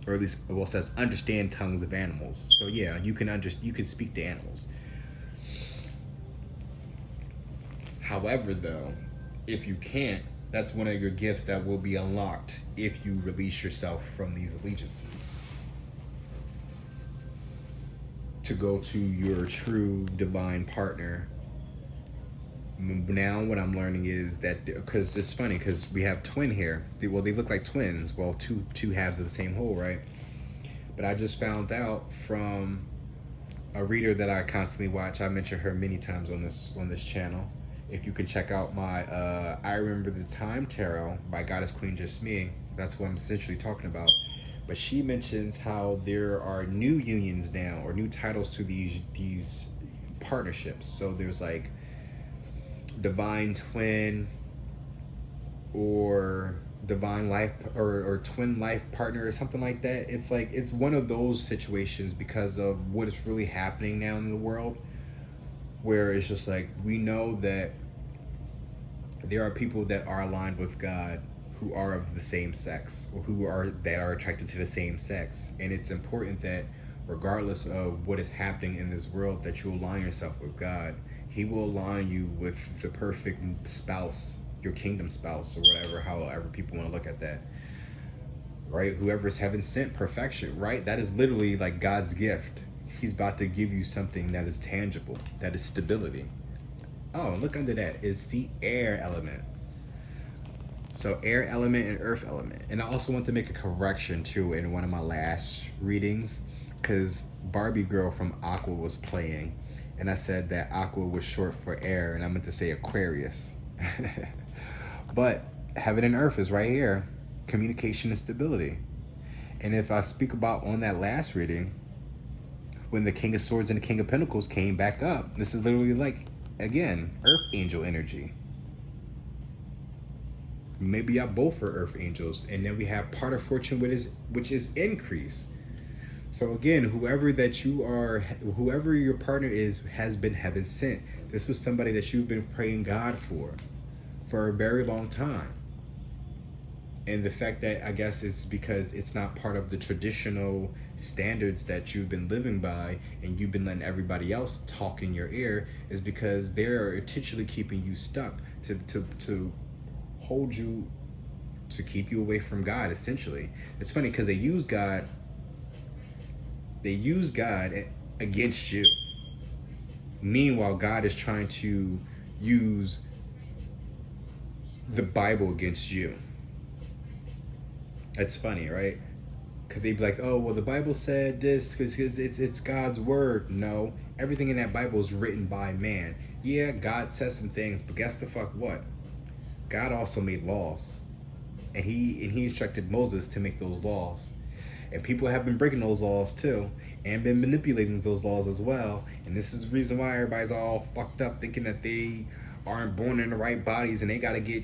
Or at least, well, it says understand tongues of animals. So yeah, you can speak to animals. However, though, if you can't, that's one of your gifts that will be unlocked if you release yourself from these allegiances to go to your true divine partner. Now what I'm learning is that, because it's funny, because we have twin here. They look like twins. Well, two halves of the same whole, right? But I just found out from a reader that I constantly watch. I mention her many times on this channel. If you can check out my I Remember the Time Tarot by Goddess Queen Just Me, that's what I'm essentially talking about. But she mentions how there are new unions now, or new titles to these partnerships. So there's like divine twin, or divine life, or twin life partner, or something like that. It's like, it's one of those situations because of what is really happening now in the world, where it's just like, we know that there are people that are aligned with God who are of the same sex, or that are attracted to the same sex. And it's important that regardless of what is happening in this world, that you align yourself with God. He will align you with the perfect spouse, your kingdom spouse, or whatever, however people want to look at that, right? Whoever is heaven sent perfection, right? That is literally like God's gift. He's about to give you something that is tangible, that is stability. Oh, look under that. It's the air element. So air element and earth element. And I also want to make a correction too in one of my last readings, because Barbie Girl from Aqua was playing, and I said that Aqua was short for air, and I meant to say Aquarius. But heaven and earth is right here. Communication and stability. And if I speak about on that last reading, when the King of Swords and the King of Pentacles came back up, this is literally like, again, earth angel energy. Maybe y'all both are earth angels. And then we have part of fortune, which is increase. So again, whoever your partner is, has been heaven sent. This was somebody that you've been praying God for a very long time. And the fact that, I guess, it's because it's not part of the traditional standards that you've been living by, and you've been letting everybody else talk in your ear, is because they're intentionally keeping you stuck to hold you, to keep you away from God, essentially. It's funny because they use God against you. Meanwhile, God is trying to use the Bible against you. That's funny, right? Because they'd be like, oh, well, the Bible said this because it's God's word. No, everything in that Bible is written by man. Yeah, God says some things, but guess the fuck what? God also made laws. And he instructed Moses to make those laws. And people have been breaking those laws too, and been manipulating those laws as well. And this is the reason why everybody's all fucked up, thinking that they aren't born in the right bodies and they gotta get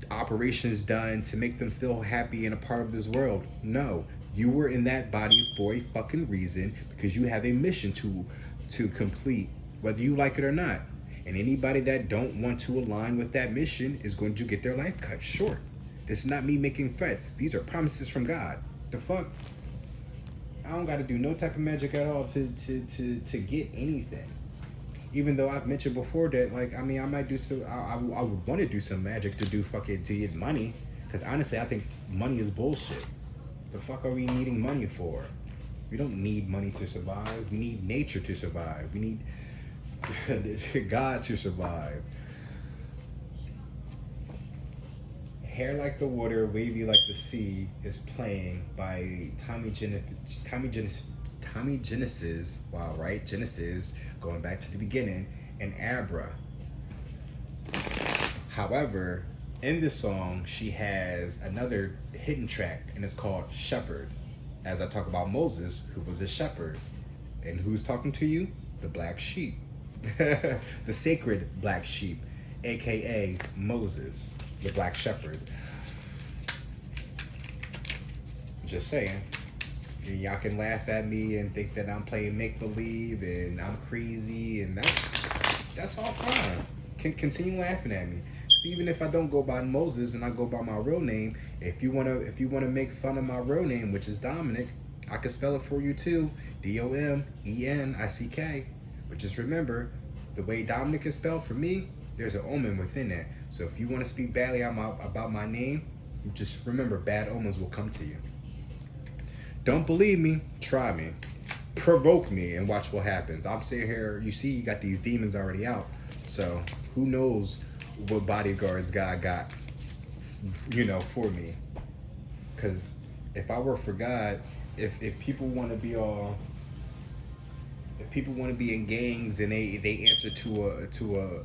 operations done to make them feel happy and a part of this world. No, you were in that body for a fucking reason, because you have a mission to complete, whether you like it or not. And anybody that don't want to align with that mission is going to get their life cut short. This is not me making threats. These are promises from God. The fuck? I don't got to do no type of magic at all to get anything. Even though I've mentioned before that, like, I mean, I might do some, I would want to do some magic to get money. Because honestly, I think money is bullshit. The fuck are we needing money for? We don't need money to survive. We need nature to survive. We need God to survive. Hair Like the Water, Wavy Like the Sea is playing by Tommy Genesis. Wow, right? Genesis, going back to the beginning, and Abra. However, in this song, she has another hidden track, and it's called Shepherd. As I talk about Moses, who was a shepherd. And who's talking to you? The black sheep. The sacred black sheep, aka Moses, the black shepherd. Just saying. Y'all can laugh at me and think that I'm playing make-believe and I'm crazy, and that's all fine. Can continue laughing at me. So even if I don't go by Moses and I go by my real name, if you wanna make fun of my real name, which is Dominic, I can spell it for you too. Domenick. But just remember, the way Dominic is spelled for me, there's an omen within that. So if you want to speak badly about my name, just remember, bad omens will come to you. Don't believe me? Try me. Provoke me and watch what happens. I'm sitting here, you see, you got these demons already out. So who knows what bodyguards God got, for me. Because if I were for God, if people want to be all, if people want to be in gangs and they answer to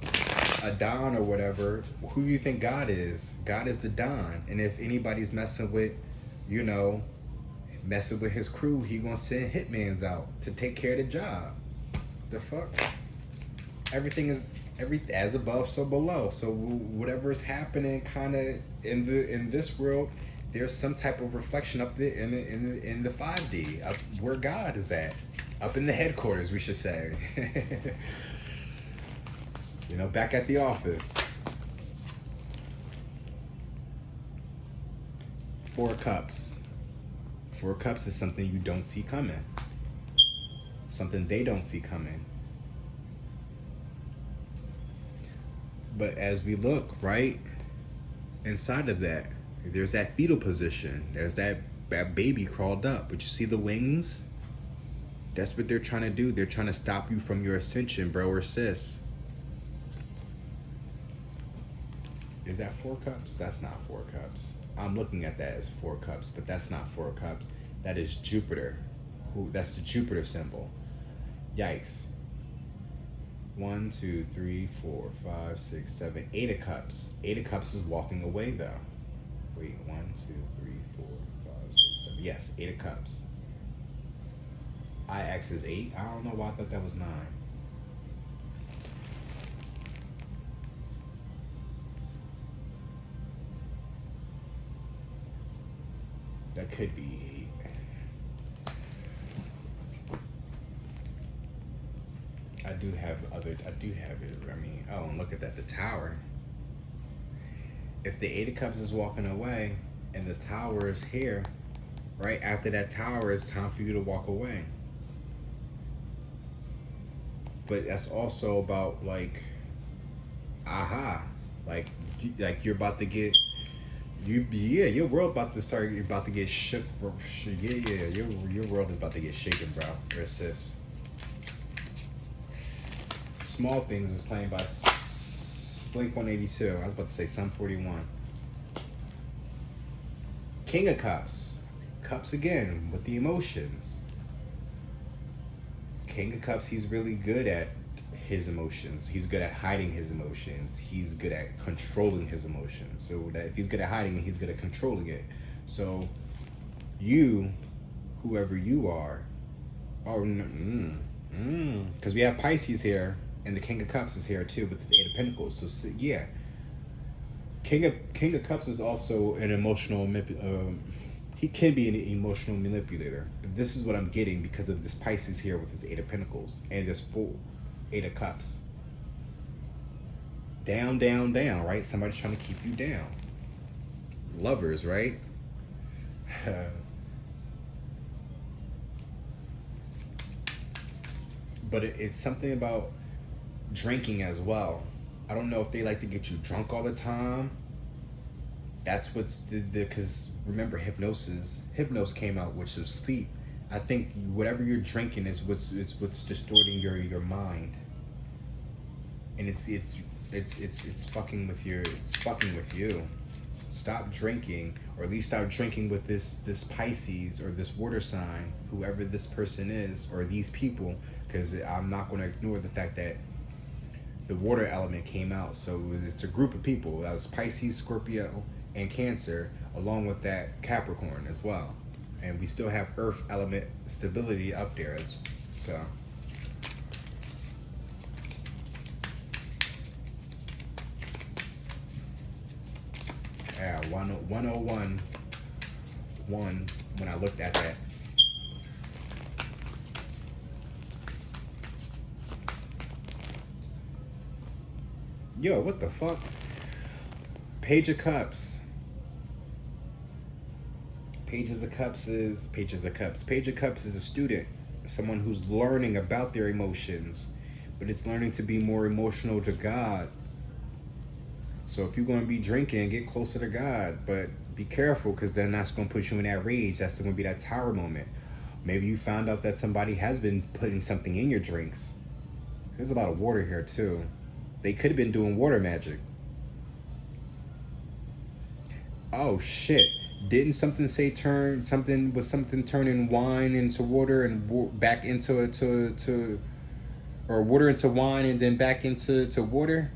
a Don or whatever, who do you think God is? God is the Don. And if anybody's messing with his crew, he gonna send hitmans out to take care of the job. The fuck? Everything is as above, so below. So whatever is happening kind of in this world, there's some type of reflection up there in the 5D, up where God is at. Up in the headquarters, we should say. Back at the office. 4 cups. 4 cups is something you don't see coming. Something they don't see coming. But as we look, right, inside of that, there's that fetal position. There's that baby crawled up. But you see the wings? That's what they're trying to do. They're trying to stop you from your ascension, bro or sis. Is that 4 cups? That's not 4 cups. I'm looking at that as 4 cups, but that's not 4 cups. That is Jupiter. That's the Jupiter symbol. Yikes. 1, 2, 3, 4, 5, 6, 7, 8 of cups. 8 of cups is walking away though. Wait, 1, 2, 3, 4, 5, 6, 7. Yes, 8 of cups. IX is 8. I don't know why I thought that was 9. That could be 8. I do have it. I mean, oh, and look at that, the Tower. If the 8 of Cups is walking away and the Tower is here, right after that Tower, it's time for you to walk away. But that's also about like, like you're about to get. Your world about to get shook. Your world is about to get shaken, bro. Or sis. Small Things is playing by Blink 182. I was about to say Sum 41. King of Cups. Cups again with the emotions. King of Cups, he's really good at his emotions. He's good at hiding his emotions. He's good at controlling his emotions. So that if he's good at hiding it, he's good at controlling it. So you, whoever you are, because we have Pisces here, and the King of Cups is here too with the 8 of Pentacles. So yeah, King of Cups is also an emotional. He can be an emotional manipulator. But this is what I'm getting because of this Pisces here with his 8 of Pentacles and this full 8 of Cups. Down, down, down, right? Somebody's trying to keep you down. Lovers, right? But it's something about drinking as well. I don't know if they like to get you drunk all the time. That's what's the because remember hypnosis came out, which is sleep. I think whatever you're drinking is what's distorting your mind, and it's fucking with you. Stop drinking, or at least stop drinking with this Pisces or this water sign, whoever this person is or these people, because I'm not going to ignore the fact that the water element came out. So it's a group of people. That was Pisces, Scorpio, and Cancer, along with that Capricorn as well. And we still have Earth element stability up there as so. Yeah, 101 when I looked at that. Yo, what the fuck? Page of Cups. Page of Cups is a student, someone who's learning about their emotions, but it's learning to be more emotional to God. So if you're going to be drinking, get closer to God, but be careful, because then that's going to put you in that rage. That's going to be that tower moment. Maybe you found out that somebody has been putting something in your drinks. There's a lot of water here too. They could have been doing water magic. Oh shit. Didn't something say turning wine into water and back into it or water into wine and then back into water?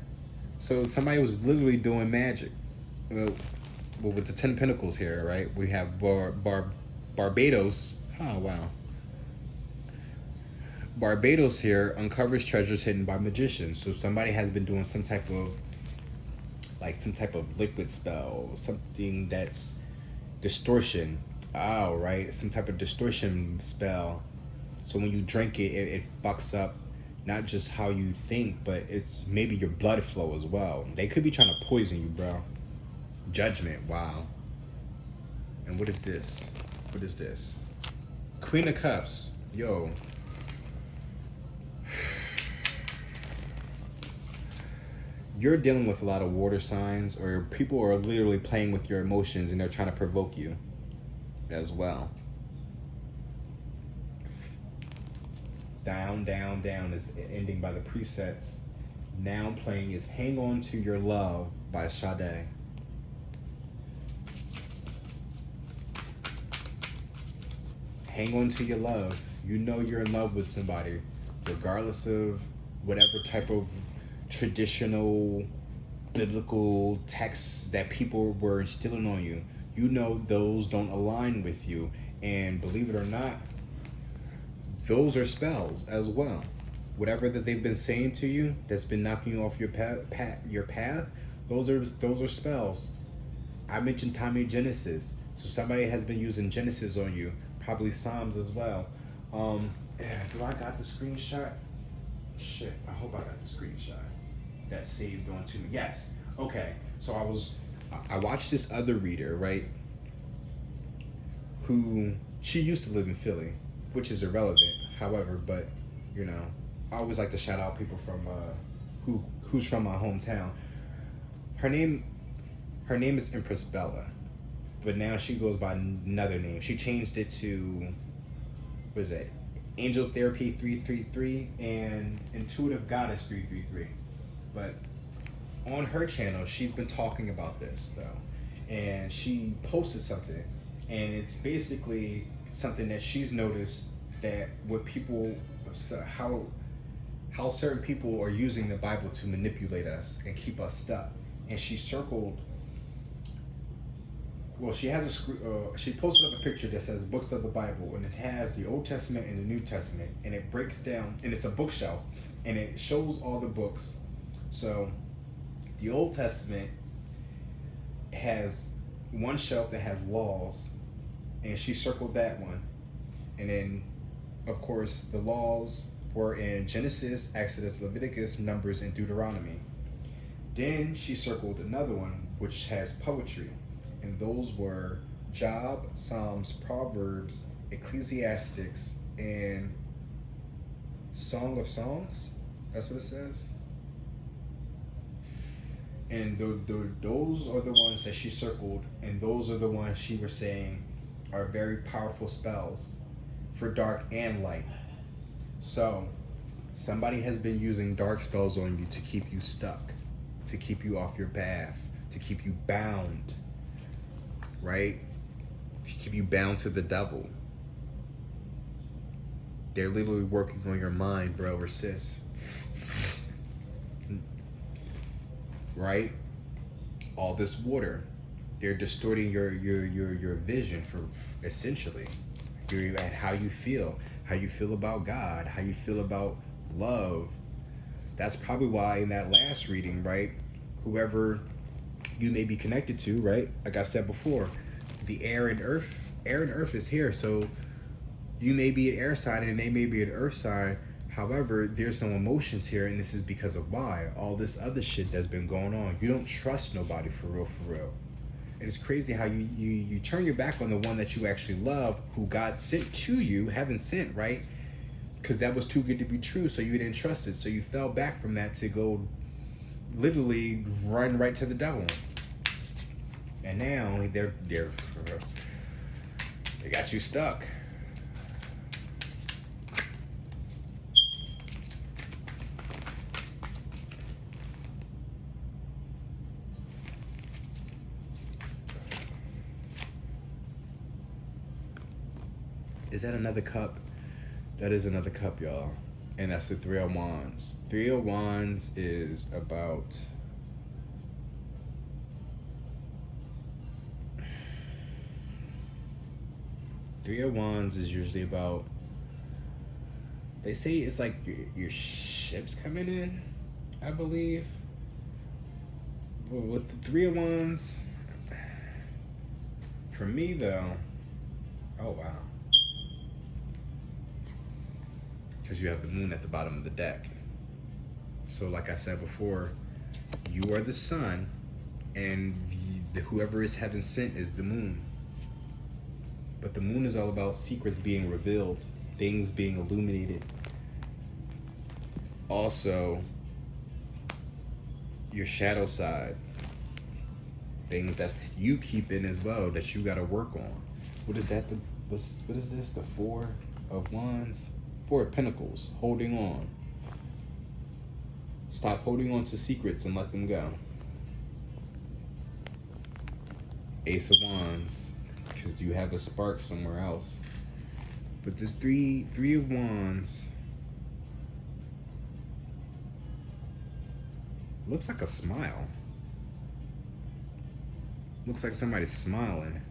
So somebody was literally doing magic. Well, with the 10 Pentacles here, right? We have Barbados. Oh, wow. Barbados here uncovers treasures hidden by magicians. So somebody has been doing some type of liquid spell, something that's distortion. Oh, right. Some type of distortion spell. So when you drink it, it fucks up not just how you think, but it's maybe your blood flow as well. They could be trying to poison you, bro. Judgment. Wow. And what is this? What is this? Queen of Cups. Yo. You're dealing with a lot of water signs, or people are literally playing with your emotions and they're trying to provoke you as well. Down, down, down is ending by the presets. Now playing is Hang On to Your Love by Sade. Hang on to your love. You know you're in love with somebody, regardless of whatever type of traditional biblical texts that people were instilling on you. You know those don't align with you. And believe it or not, those are spells as well. Whatever that they've been saying to you that's been knocking you off your path, those are spells. I mentioned Tommy Genesis, so somebody has been using Genesis on you, probably Psalms as well. Do I got the screenshot? Shit, I hope I got the screenshot that saved onto me. Yes. Okay. So I watched this other reader, right? Who she used to live in Philly, which is irrelevant. However, but you know, I always like to shout out people from who's from my hometown. Her name is Empress Bella, but now she goes by another name. She changed it to, what is that? Angel Therapy 333 and Intuitive Goddess 333. But on her channel, she's been talking about this though, and she posted something, and it's basically something that she's noticed, that what people, how certain people are using the Bible to manipulate us and keep us stuck. And she circled. Well, she posted up a picture that says Books of the Bible, and it has the Old Testament and the New Testament, and it breaks down, and it's a bookshelf, and it shows all the books. So the Old Testament has one shelf that has laws, and she circled that one. And then, of course, the laws were in Genesis, Exodus, Leviticus, Numbers, and Deuteronomy. Then she circled another one which has poetry, and those were Job, Psalms, Proverbs, Ecclesiastics, and Song of Songs. That's what it says. And those are the ones that she circled, and those are the ones she was saying are very powerful spells for dark and light. So somebody has been using dark spells on you to keep you stuck, to keep you off your path, to keep you bound, right? To keep you bound to the devil. They're literally working on your mind, bro or sis. Right? All this water, they're distorting your vision for essentially and how you feel about God, how you feel about love. That's probably why in that last reading, right, whoever you may be connected to, right, like I said before, the air and earth is here. So you may be an air sign and they may be an earth sign. However, there's no emotions here, and this is because of why all this other shit that's been going on. You don't trust nobody for real. And it's crazy how you turn your back on the one that you actually love, who God sent to you, heaven sent, right? Because that was too good to be true, so you didn't trust it. So you fell back from that to go literally run right to the devil. And now they got you stuck. Is that another cup? That is another cup, y'all. And that's the Three of Wands. Three of Wands is about Three of Wands is usually about, they say it's like your ships coming in, I believe. But with the Three of Wands, for me though, oh wow. Because you have the moon at the bottom of the deck. So like I said before, you are the sun, and whoever is heaven sent is the moon. But the moon is all about secrets being revealed, things being illuminated. Also, your shadow side, things that you keep in as well that you got to work on. What is that? What is this? The Four of Wands? Four of Pentacles, holding on. Stop holding on to secrets and let them go. Ace of Wands, because you have a spark somewhere else. But this three of Wands looks like a smile. Looks like somebody's smiling.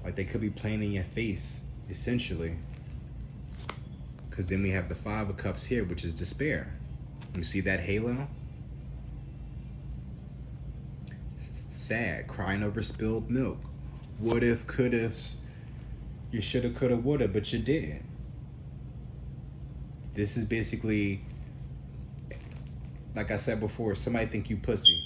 Like they could be playing in your face, essentially. Because then we have the Five of Cups here, which is despair. You see that halo? Sad, crying over spilled milk. What if, could ifs, you shoulda, coulda, woulda, but you didn't. This is basically, like I said before, somebody think you pussy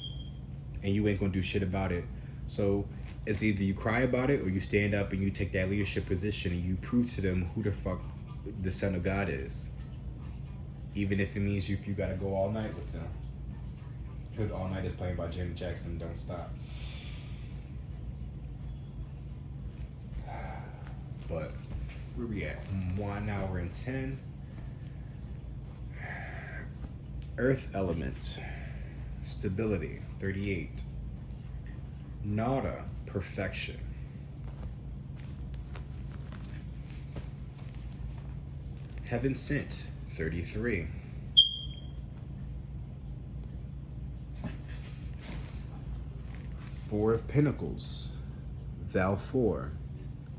and you ain't gonna do shit about it. So it's either you cry about it or you stand up and you take that leadership position and you prove to them who the fuck the Son of God is. Even if it means you gotta go all night with them. Because All Night is playing by Janet Jackson, Don't Stop. But where we at? 1 hour and 10. Earth element, stability, 38. Nada, perfection. Heaven sent, 33. Four of Pentacles, Val 4.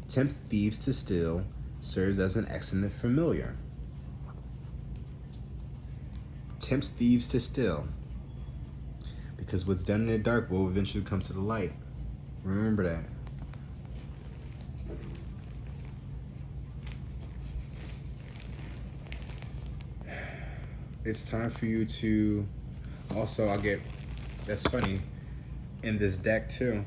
Tempt thieves to steal, serves as an excellent familiar. Tempts thieves to steal. Because what's done in the dark will eventually come to the light. Remember that. It's time for you to, also I'll get That's funny. In this deck too,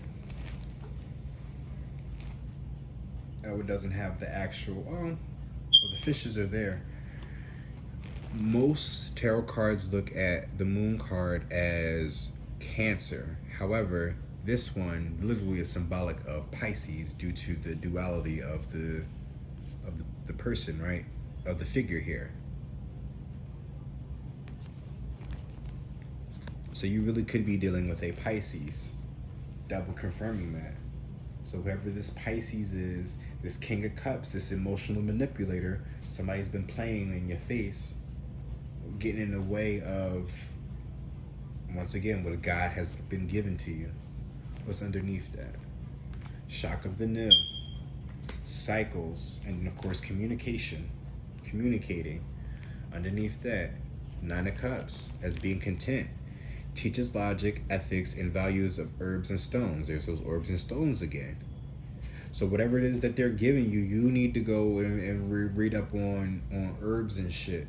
it doesn't have the actual, well, the fishes are there. Most tarot cards look at the moon card as Cancer. However, this one literally is symbolic of Pisces due to the duality of the person, right? Of the figure here. So you really could be dealing with a Pisces, double confirming that. So whoever this Pisces is, this King of Cups, this emotional manipulator, somebody's been playing in your face, getting in the way of, once again, what God has been given to you. What's underneath that? Shock of the new, cycles, and of course communication, communicating. Underneath that, Nine of Cups as being content. Teaches logic, ethics, and values of herbs and stones. There's those herbs and stones again. So whatever it is that they're giving you, you need to go and read up on herbs and shit.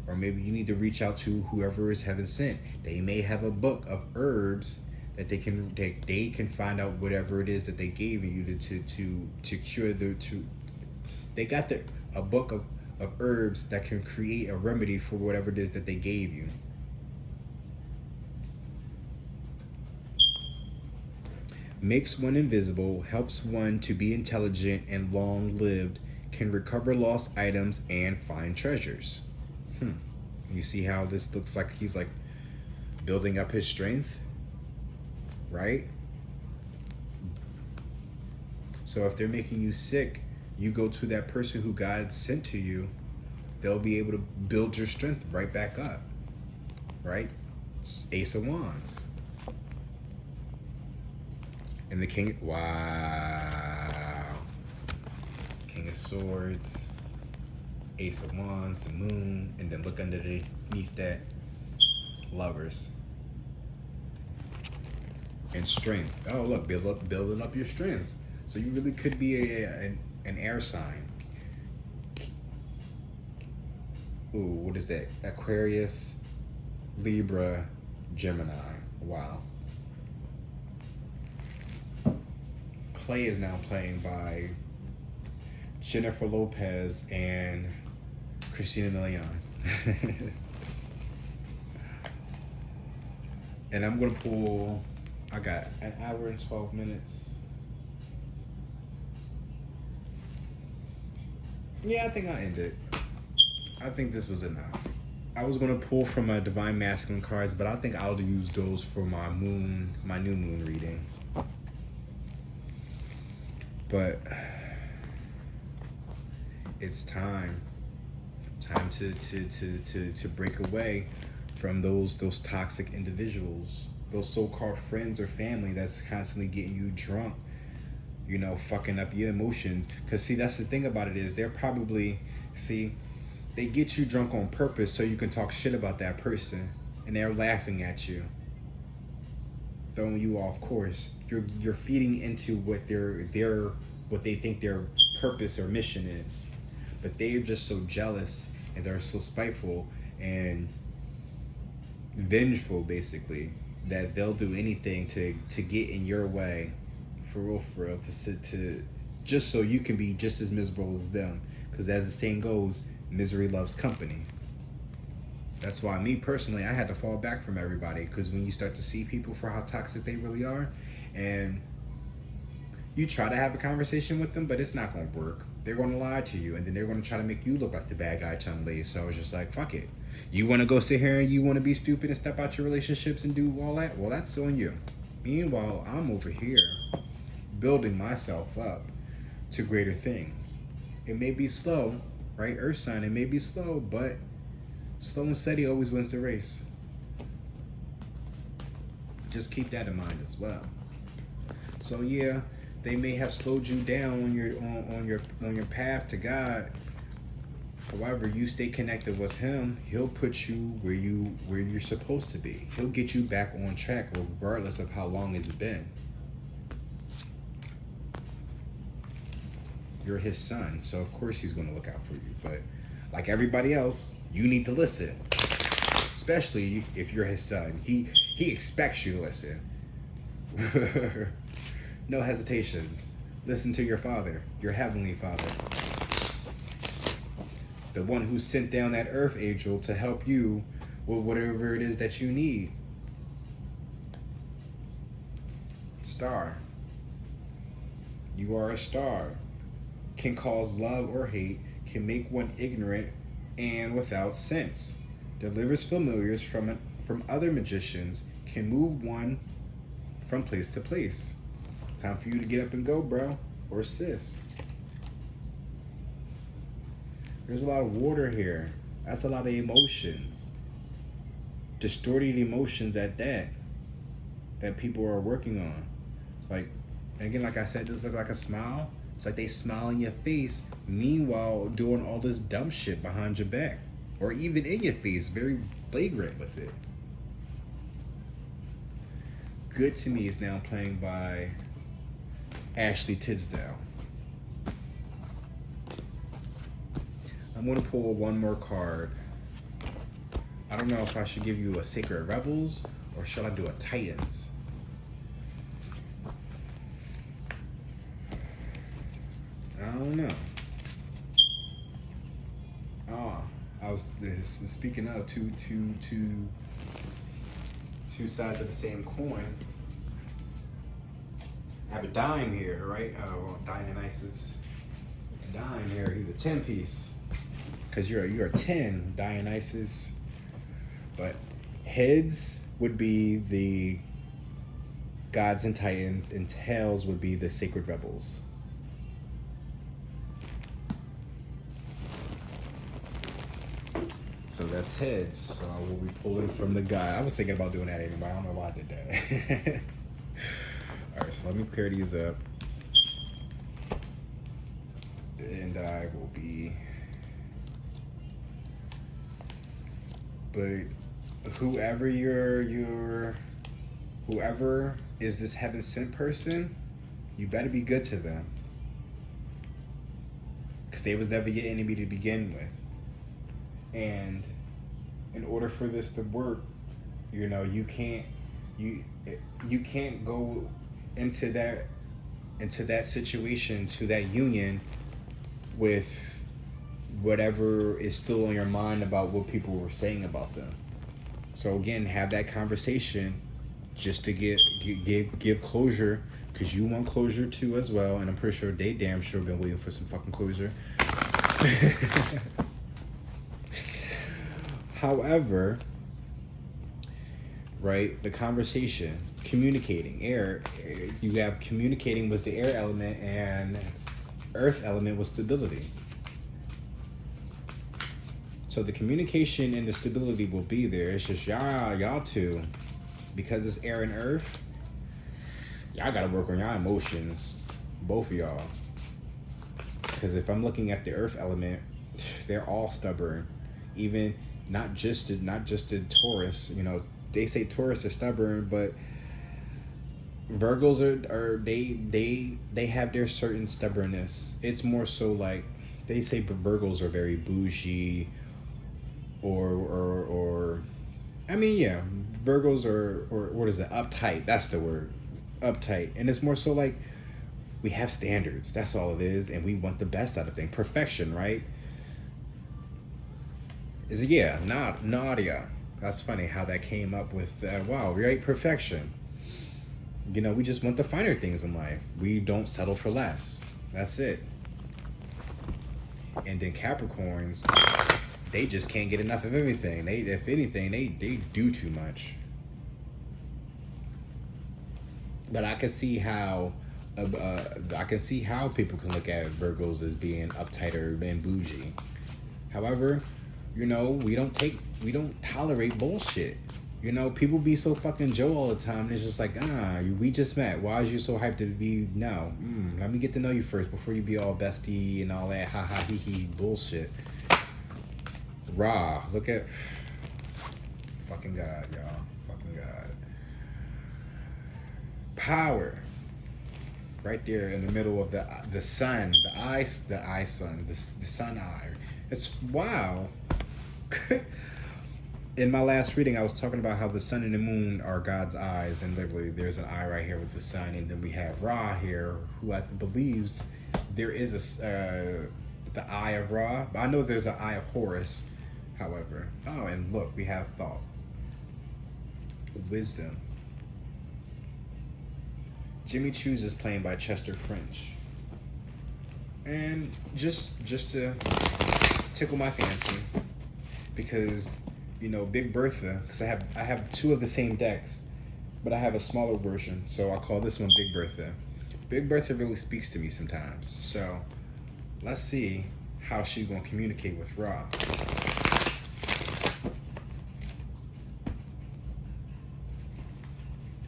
Or maybe you need to reach out to whoever is heaven sent. They may have a book of herbs that they can find out whatever it is that they gave you to cure they got a book of herbs that can create a remedy for whatever it is that they gave you. Makes one invisible, helps one to be intelligent and long-lived, can recover lost items and find treasures. You see how this looks like he's like building up his strength, right? So if they're making you sick, you go to that person who God sent to you, they'll be able to build your strength right back up, right? Ace of Wands. And the King, wow. King of Swords, Ace of Wands, the Moon, and then look underneath that, Lovers. And Strength. Oh, look, building up your strength. So you really could be an air sign. Ooh, what is that? Aquarius, Libra, Gemini. Wow. Play is now playing by Jennifer Lopez and Christina Milian. And I'm gonna pull, I got an hour and 12 minutes. Yeah, I think I'll end it. I think this was enough. I was gonna pull from my Divine Masculine cards, but I think I'll use those for my new moon reading. But it's time to break away from those toxic individuals, those so-called friends or family that's constantly getting you drunk, you know, fucking up your emotions. Because see, that's the thing about it, is they're probably, see, they get you drunk on purpose so you can talk shit about that person, and they're laughing at you, throwing you off course. You're feeding into what they think their purpose or mission is. But they're just so jealous, and they're so spiteful and vengeful, basically, that they'll do anything to get in your way, for real, to just so you can be just as miserable as them. Because as the saying goes, misery loves company. That's why me personally, I had to fall back from everybody, because when you start to see people for how toxic they really are, and you try to have a conversation with them, but it's not going to work. They're going to lie to you, and then they're going to try to make you look like the bad guy, Chun-Li. So I was just like, fuck it. You want to go sit here and you want to be stupid and step out your relationships and do all that? Well, that's on you. Meanwhile, I'm over here building myself up to greater things. It may be slow, right? Earth sign, it may be slow, but slow and steady always wins the race. Just keep that in mind as well. So yeah, they may have slowed you down on your path to God. However, you stay connected with Him, He'll put you where you're supposed to be. He'll get you back on track, regardless of how long it's been. You're His son, so of course He's going to look out for you. But like everybody else, you need to listen. especially if you're his son. He expects you to listen. No hesitations. Listen to your father, your heavenly father. The one who sent down that earth angel to help you with whatever it is that you need. Star. You are a star. Can cause love or hate, can make one ignorant and without sense. Delivers familiars from other magicians, can move one from place to place. Time for you to get up and go, bro, or sis. There's a lot of water here. That's a lot of emotions. Distorted emotions at that people are working on. Like, again, like I said, this looks like a smile. It's like they smile in your face, meanwhile doing all this dumb shit behind your back. Or even in your face, very flagrant with it. Good to Me is now playing by Ashley Tisdale. I'm going to pull one more card. I don't know if I should give you a Sacred Rebels or should I do a Titans? I don't know. Oh, I was speaking of two sides of the same coin. I have a dime here, right? Well, Dionysus. A dime here. He's a 10-piece. Because you're a 10, Dionysus. But heads would be the gods and titans, and tails would be the sacred rebels. So that's heads. So we'll be pulling from the guy. I was thinking about doing that anyway. I don't know why I did that. All right, so let me clear these up. And I will be... But whoever whoever is this heaven sent person, you better be good to them. Because they was never your enemy to begin with. And in order for this to work, you know, you can't go into that situation, to that union, with whatever is still on your mind about what people were saying about them. So again, have that conversation just to give closure, because you want closure too as well, and I'm pretty sure they damn sure been waiting for some fucking closure. However, right, the conversation, communicating, air, you have communicating was the air element, and earth element was stability. So the communication and the stability will be there. It's just y'all two, because it's air and earth, y'all gotta work on y'all emotions, both of y'all. Because if I'm looking at the earth element, they're all stubborn. Even not just the Taurus, you know, they say Taurus are stubborn, but Virgos are they have their certain stubbornness. It's more so like they say Virgos are very bougie, or I mean, yeah, Virgos are, or what is it, uptight, that's the word, uptight. And it's more so like we have standards, that's all it is, and we want the best out of things, perfection, right? Is it, yeah, Nadia. That's funny how that came up with wow, right? Perfection. You know, we just want the finer things in life. We don't settle for less. That's it. And then Capricorns, they just can't get enough of everything. They, if anything, they do too much. But I can see how people can look at Virgos as being uptight or being bougie. However, you know, we don't tolerate bullshit. You know, people be so fucking Joe all the time, and it's just like, we just met. Why is you so hyped to be, no, let me get to know you first before you be all bestie and all that ha hee hee bullshit. Raw, look at, fucking God, y'all, fucking God. Power, right there in the middle of the sun, the sun eye. It's wow. in my last reading, I was talking about how the sun and the moon are God's eyes, and literally there's an eye right here with the sun, and then we have Ra here, who I believes there is the eye of Ra. I know there's an eye of Horus, however. Oh, and look, we have thought, wisdom. Jimmy Choo's is playing by Chester French, and just to tickle my fancy, because you know, Big Bertha, because I have two of the same decks, but I have a smaller version, so I call this one Big Bertha. Big Bertha really speaks to me sometimes, so let's see how she's gonna communicate with Ra.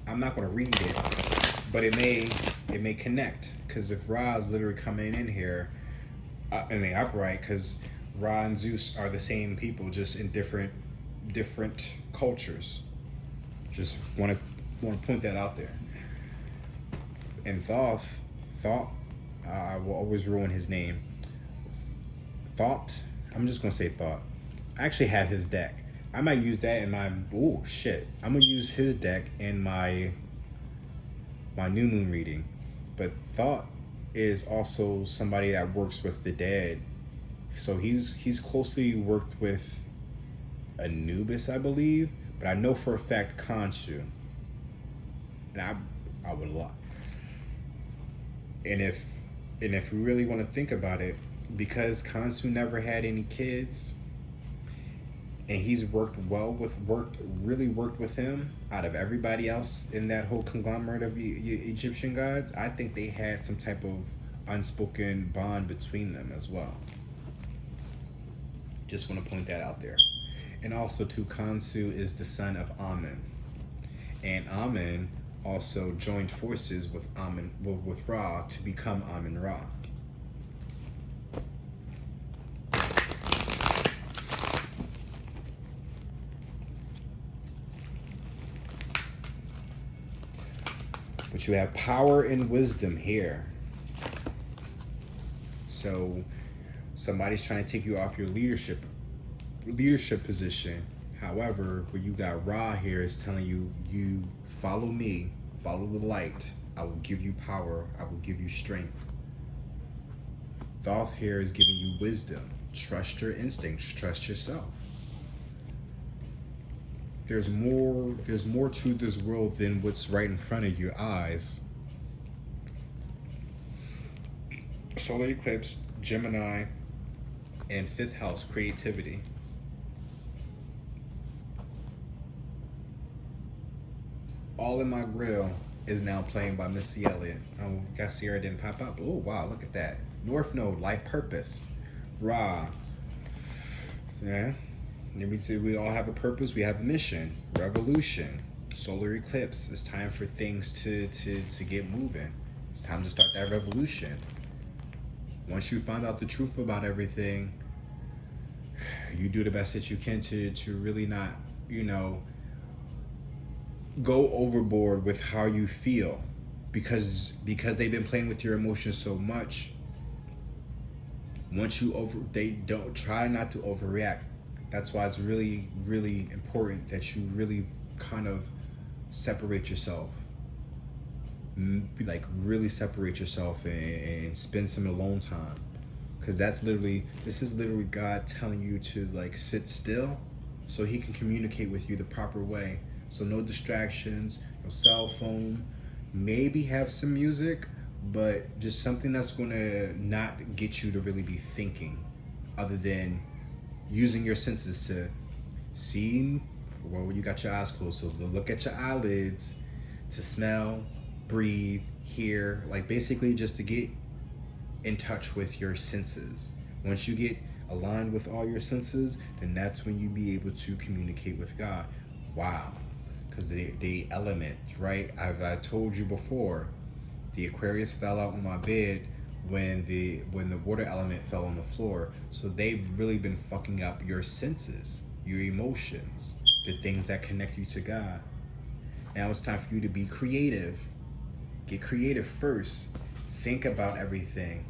I'm not gonna read it, but it may connect, because if Ra is literally coming in here in the upright, because Ra and Zeus are the same people, just in different cultures. Just want to point that out there. And Thoth, I will always ruin his name. Thought, I'm just gonna say Thought. I actually have his deck. I might use that in my, oh shit. I'm gonna use his deck in my new moon reading. But Thought is also somebody that works with the dead. So he's closely worked with Anubis, I believe, but I know for a fact Khonshu. And I would lie. And if we really want to think about it, because Khonshu never had any kids, and he's worked really worked with him out of everybody else in that whole conglomerate of Egyptian gods, I think they had some type of unspoken bond between them as well. Just want to point that out there. And also too, Khonshu is the son of Amun. And Amun also joined forces with Ra to become Amun-Ra. But you have power and wisdom here. So somebody's trying to take you off your leadership position. However, what you got Ra here is telling you, you follow me, follow the light. I will give you power. I will give you strength. Thoth here is giving you wisdom. Trust your instincts. Trust yourself. There's more to this world than what's right in front of your eyes. Solar eclipse, Gemini, and 5th house, creativity. All in My Grill is now playing by Missy Elliott. Oh, guess Sierra didn't pop up. Oh wow, look at that. North Node, life purpose. Ra. Yeah. We all have a purpose. We have a mission. Revolution. Solar eclipse. It's time for things to get moving. It's time to start that revolution. Once you find out the truth about everything, you do the best that you can to really not, you know, go overboard with how you feel, because they've been playing with your emotions so much. Once they don't try not to overreact. That's why it's really, really important that you really kind of separate yourself. Like really separate yourself and spend some alone time. Because this is literally God telling you to like sit still so he can communicate with you the proper way. So no distractions, no cell phone, maybe have some music, but just something that's gonna not get you to really be thinking, other than using your senses to see, well, you got your eyes closed, so look at your eyelids, to smell, breathe, hear, like basically just to get in touch with your senses. Once you get aligned with all your senses, then that's when you be able to communicate with God. Wow. Because the element, right? I told you before, the Aquarius fell out on my bed when the water element fell on the floor. So they've really been fucking up your senses, your emotions, the things that connect you to God. Now it's time for you to be creative. Get creative first. Think about everything.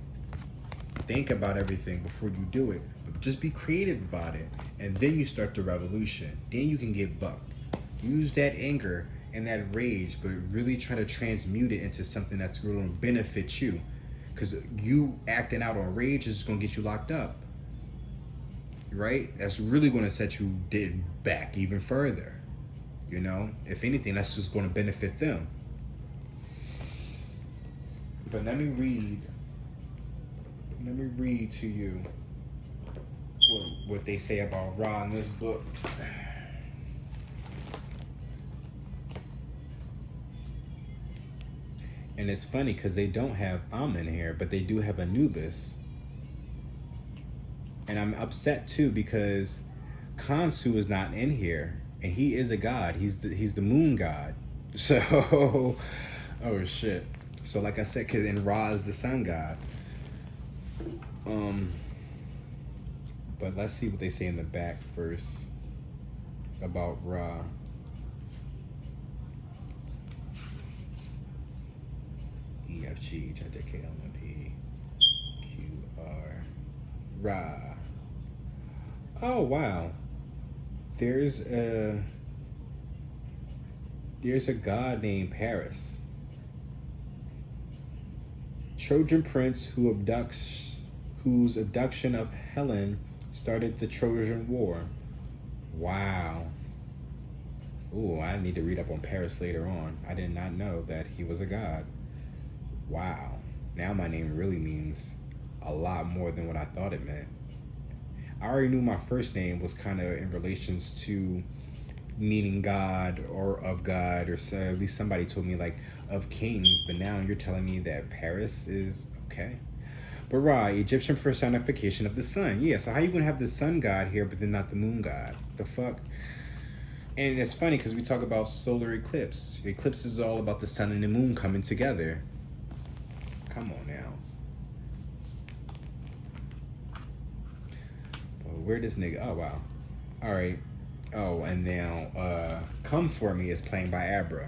Think about everything before you do it. But Just be creative about it. And then you start the revolution. Then you can get buck. Use that anger and that rage, but really try to transmute it into something that's going to benefit you. Because you acting out on rage is going to get you locked up. Right? That's really going to set you back even further. You know? If anything, that's just going to benefit them. But let me read to you what they say about Ra in this book. And it's funny because they don't have Amun here, but they do have Anubis. And I'm upset too because Khonsu is not in here, and he is a god. He's the moon god. So, oh shit. So like I said, and Ra is the sun god. But let's see what they say in the back first about Ra. E F G H I J K L M N P Q R Ra. Oh wow. There's a god named Paris. Trojan prince whose abduction of Helen started the Trojan War. Wow. Ooh, I need to read up on Paris later on. I did not know that he was a god. Wow. Now my name really means a lot more than what I thought it meant. I already knew my first name was kind of in relations to meaning God or of God, or so at least somebody told me like of kings, but now you're telling me that Paris is okay. But Ra, Egyptian personification of the sun. Yeah, so how you gonna have the sun god here, but then not the moon god? The fuck? And it's funny because we talk about solar eclipse. Eclipse is all about the sun and the moon coming together. Come on now. Well, where this nigga? Oh wow. All right. Oh, and now Come For Me is playing by Abra.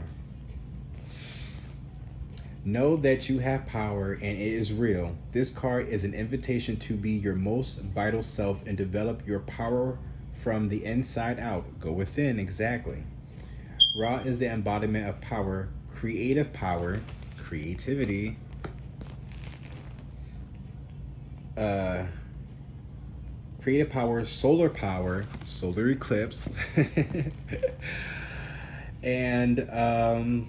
Know that you have power and it is real. This card is an invitation to be your most vital self and develop your power from the inside out. Go within, exactly. Ra is the embodiment of power, creative power, creativity, creative power, solar eclipse, and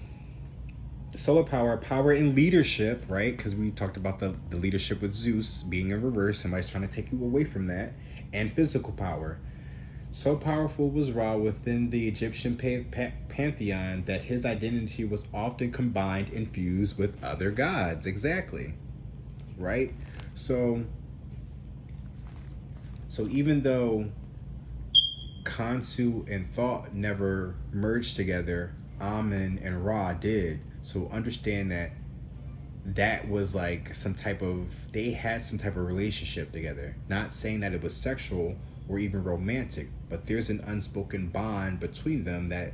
solar power in leadership, right? Because we talked about the leadership with Zeus being in reverse. Somebody's trying to take you away from that. And physical power. So powerful was Ra within the Egyptian pantheon that his identity was often combined and fused with other gods. Exactly. Right? So even though Khonsu and Thought never merged together, Amun and Ra did. So understand that was like they had some type of relationship together. Not saying that it was sexual or even romantic, but there's an unspoken bond between them that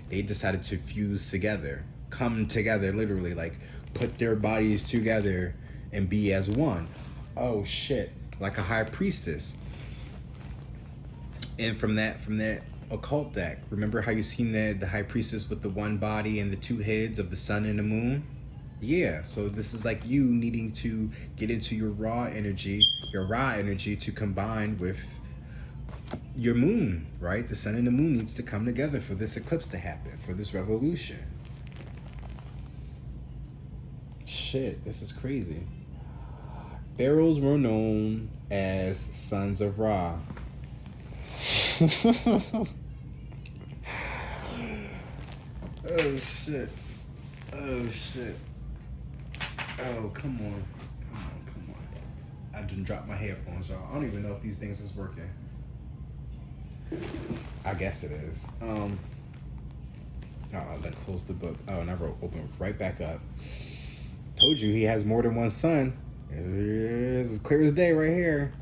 they decided to fuse together, come together, literally, like put their bodies together and be as one. Oh shit, like a high priestess. And from that occult deck, remember how you seen the high priestess with the one body and the two heads of the sun and the moon? Yeah, so this is like you needing to get into your Ra energy to combine with your moon, right? The sun and the moon needs to come together for this eclipse to happen, for this revolution. Shit, this is crazy. Pharaohs were known as sons of Ra. Oh shit. Oh shit. Oh, come on. I just dropped my headphones, y'all. I don't even know if these things is working. I guess it is. Let's close the book. Oh, and I wrote open right back up. Told you he has more than one son. It's as clear as day right here.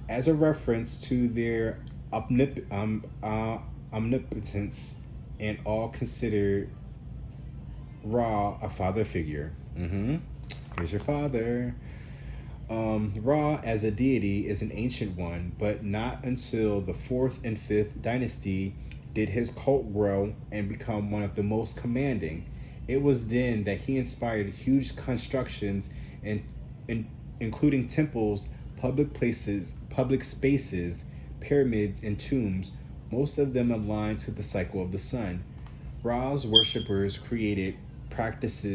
As a reference to their omnipotence and all considered Ra a father figure. Here's your father. Ra as a deity is an ancient one, but not until the 4th and 5th dynasty did his cult grow and become one of the most commanding. It was then that he inspired huge constructions and, in, including temples, public places, public spaces, pyramids, and tombs, most of them aligned to the cycle of the sun. Ra's worshippers created practice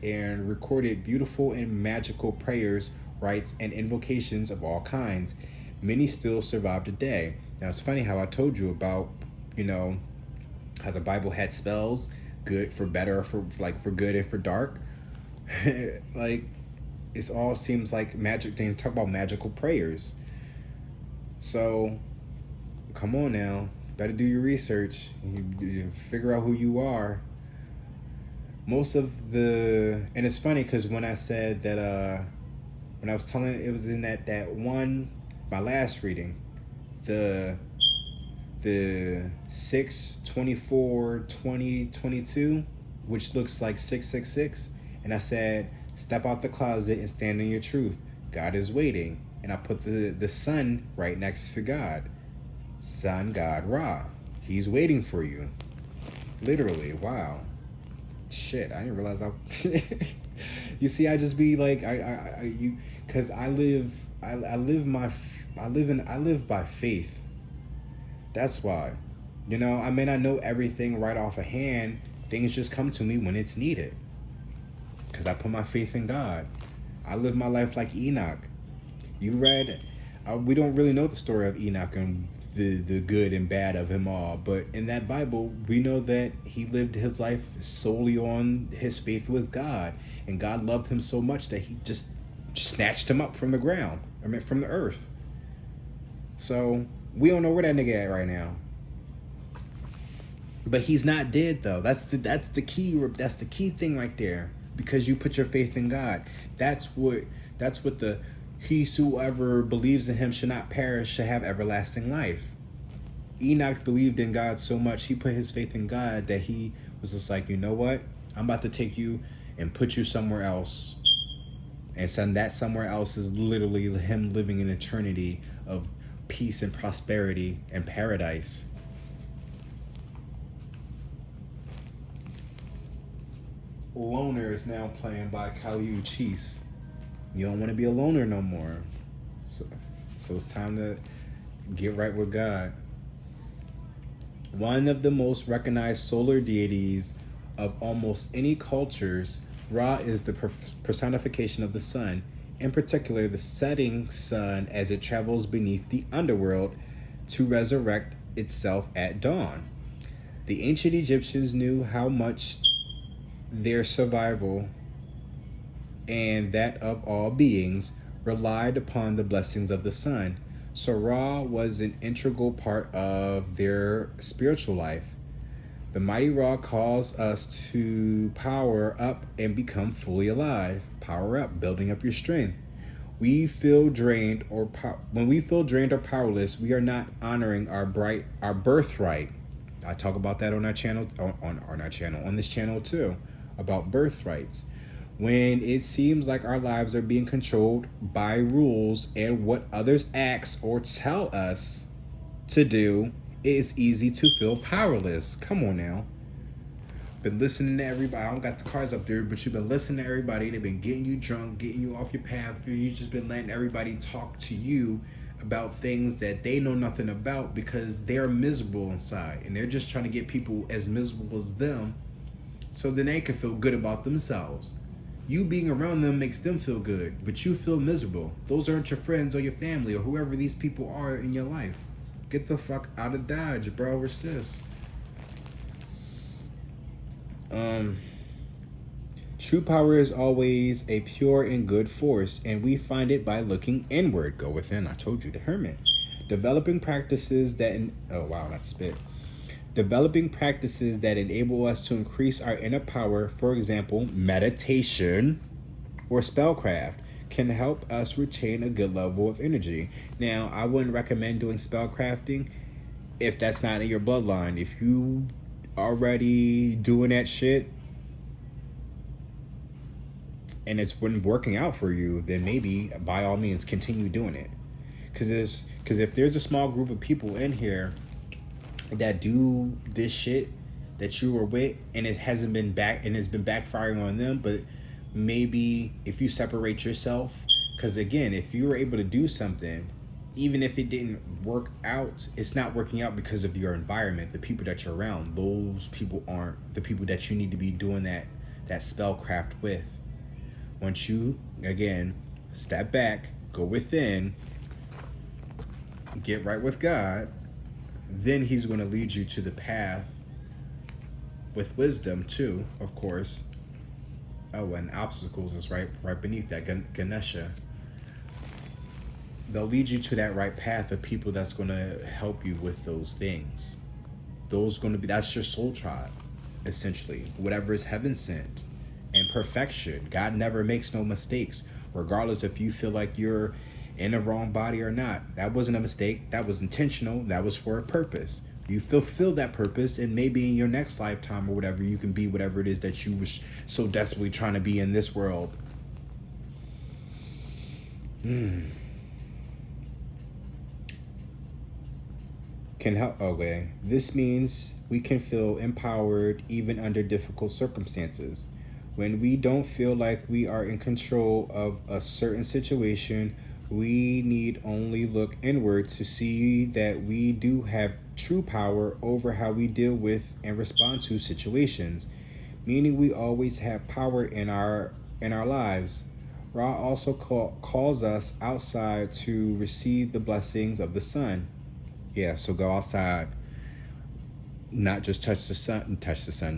and recorded beautiful and magical prayers, rites, and invocations of all kinds. Many still survive today. Now it's funny how I told you about, you know, how the Bible had spells, good for better, for like for good and for dark. Like it all seems like magic. They talk about magical prayers. So come on now, better do your research. You figure out who you are. Most of the, and it's funny because when I said that when I was telling, it was in that one, my last reading, the 6/24/2022, which looks like 666, and I said step out the closet and stand in your truth, God is waiting. And I put the sun right next to God, sun god Ra, he's waiting for you, literally. Wow. Shit, I didn't realize I. You see, I just be like, you, because I live by faith. That's why, I may not know everything right off a hand. Things just come to me when it's needed. Because I put my faith in God. I live my life like Enoch. You read, we don't really know the story of Enoch and the good and bad of him all, but in that Bible we know that he lived his life solely on his faith with God, and God loved him so much that he just snatched him up from the ground, from the earth. So we don't know where that nigga at right now, but he's not dead though. That's the key thing right there, because you put your faith in God. That's what the whoever believes in him should not perish, should have everlasting life. Enoch believed in God so much, he put his faith in God that he was just like, you know what? I'm about to take you and put you somewhere else. And so that somewhere else is literally him living in eternity of peace and prosperity and paradise. Loner is now playing by Khalil Cheese. You don't want to be a loner no more. So it's time to get right with God. One of the most recognized solar deities of almost any cultures, Ra is the personification of the sun, in particular the setting sun as it travels beneath the underworld to resurrect itself at dawn. The ancient Egyptians knew how much their survival and that of all beings relied upon the blessings of the sun. So Ra was an integral part of their spiritual life. The mighty Ra calls us to power up and become fully alive. Power up, building up your strength. When we feel drained or powerless, we are not honoring our birthright. I talk about that on our channel, on this channel too, about birthrights. When it seems like our lives are being controlled by rules and what others ask or tell us to do, it is easy to feel powerless. Come on now. Been listening to everybody. I don't got the cards up there, but you've been listening to everybody. They've been getting you drunk, getting you off your path. You've just been letting everybody talk to you about things that they know nothing about, because they're miserable inside and they're just trying to get people as miserable as them so then they can feel good about themselves. You being around them makes them feel good, but you feel miserable. Those aren't your friends or your family or whoever these people are in your life. Get the fuck out of Dodge, bro or sis. True power is always a pure and good force, and we find it by looking inward. Go within. I told you, the hermit. Developing practices that Developing practices that enable us to increase our inner power, for example, meditation or spellcraft, can help us retain a good level of energy. Now, I wouldn't recommend doing spellcrafting if that's not in your bloodline. If you already doing that shit and it's been working out for you, then maybe by all means continue doing it. Because if there's a small group of people in here that do this shit that you were with, and it hasn't been back, and it's been backfiring on them, but maybe if you separate yourself, because again, if you were able to do something, even if it didn't work out, it's not working out because of your environment, the people that you're around. Those people aren't the people that you need to be doing that spellcraft with. Once you, again, step back, go within, get right with God, then he's going to lead you to the path with wisdom too, of course. Oh, and obstacles is right beneath that, Ganesha. They'll lead you to that right path of people that's going to help you with those things. That's your soul tribe, essentially. Whatever is heaven sent and perfection. God never makes no mistakes, regardless if you feel like you're in the wrong body or not. That wasn't a mistake. That was intentional. That was for a purpose. You fulfill that purpose, and maybe in your next lifetime or whatever, you can be whatever it is that you was so desperately trying to be in this world. Can help. Okay, this means we can feel empowered even under difficult circumstances. When we don't feel like we are in control of a certain situation, we need only look inward to see that we do have true power over how we deal with and respond to situations, meaning we always have power in our lives. Ra also calls us outside to receive the blessings of the sun. Yeah, so go outside. Not just touch the sun,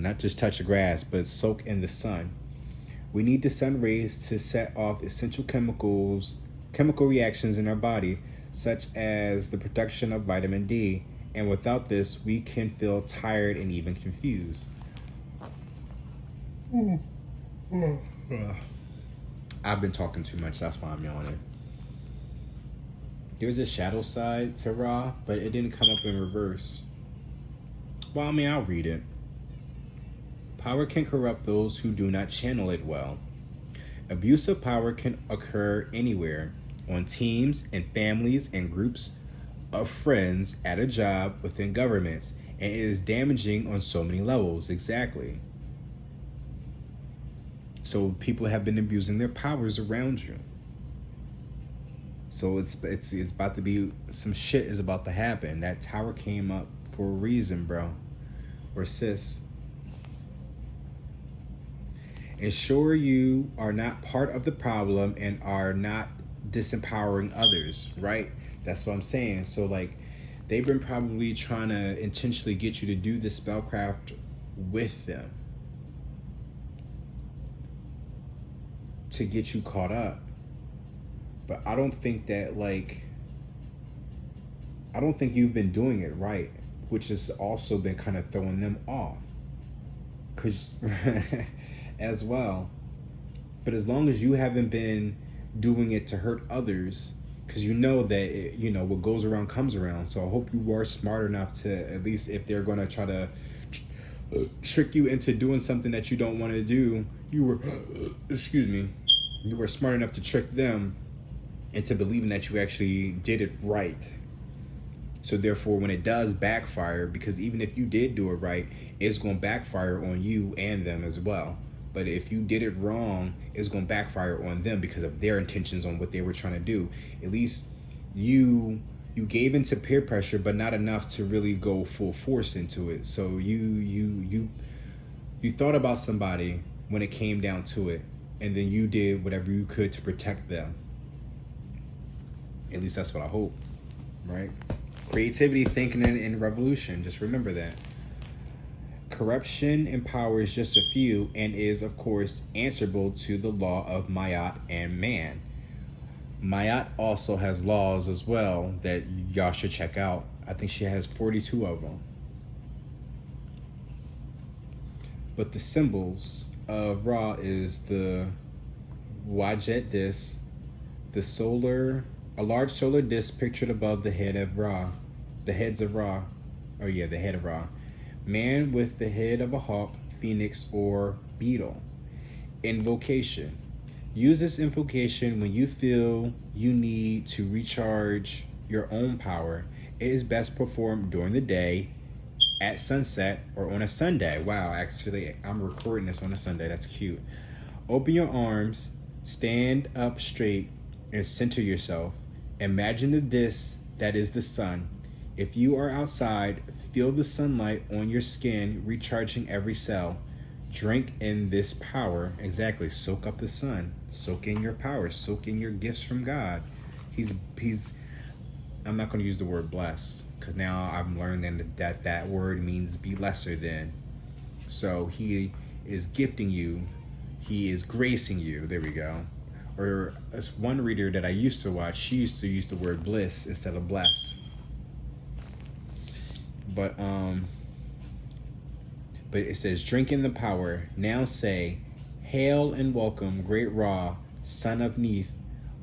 not just touch the grass, but soak in the sun. We need the sun rays to set off essential chemical reactions in our body, such as the production of vitamin D. And without this, we can feel tired and even confused. I've been talking too much, that's why I'm yawning. There's a shadow side to Ra, but it didn't come up in reverse. Well, I mean, I'll read it. Power can corrupt those who do not channel it well. Abuse of power can occur anywhere, on teams and families and groups of friends, at a job, within governments, and it is damaging on so many levels. Exactly. So people have been abusing their powers around you. So it's about to be, some shit is about to happen. That tower came up for a reason, bro. Or sis. Ensure you are not part of the problem and are not disempowering others, right? That's what I'm saying. So like, they've been probably trying to intentionally get you to do this spellcraft with them to get you caught up. But I don't think that, like, I don't think you've been doing it right, which has also been kind of throwing them off. Cause as well. But as long as you haven't been doing it to hurt others, because you know that what goes around comes around. So I hope you are smart enough to, at least if they're gonna try to trick you into doing something that you don't want to do, you were smart enough to trick them into believing that you actually did it right. So therefore, when it does backfire, because even if you did do it right, it's going to backfire on you and them as well. But if you did it wrong, it's going to backfire on them because of their intentions on what they were trying to do. At least you gave into peer pressure, but not enough to really go full force into it. So you thought about somebody when it came down to it, and then you did whatever you could to protect them. At least that's what I hope, right? Creativity, thinking, and revolution. Just remember that. Corruption in power is just a few and is, of course, answerable to the law of Mayat and man. Mayat also has laws as well that y'all should check out. I think she has 42 of them. But the symbols of Ra is the Wajet disc, a large solar disc pictured above the head of Ra. The head of Ra. Man with the head of a hawk, phoenix, or beetle. Invocation. Use this invocation when you feel you need to recharge your own power. It is best performed during the day, at sunset, or on a Sunday. Wow, actually, I'm recording this on a Sunday. That's cute. Open your arms, stand up straight, and center yourself. Imagine the disc that is the sun. If you are outside, feel the sunlight on your skin recharging every cell. Drink in this power. Exactly. Soak up the sun. Soak in your power. Soak in your gifts from God. He's I'm not going to use the word bless because now I'm learning that word means be lesser than. So he is gifting you. He is gracing you. There we go. Or as one reader that I used to watch, she used to use the word bliss instead of bless. But it says, drink in the power. Now say, hail and welcome, great Ra, son of Neith,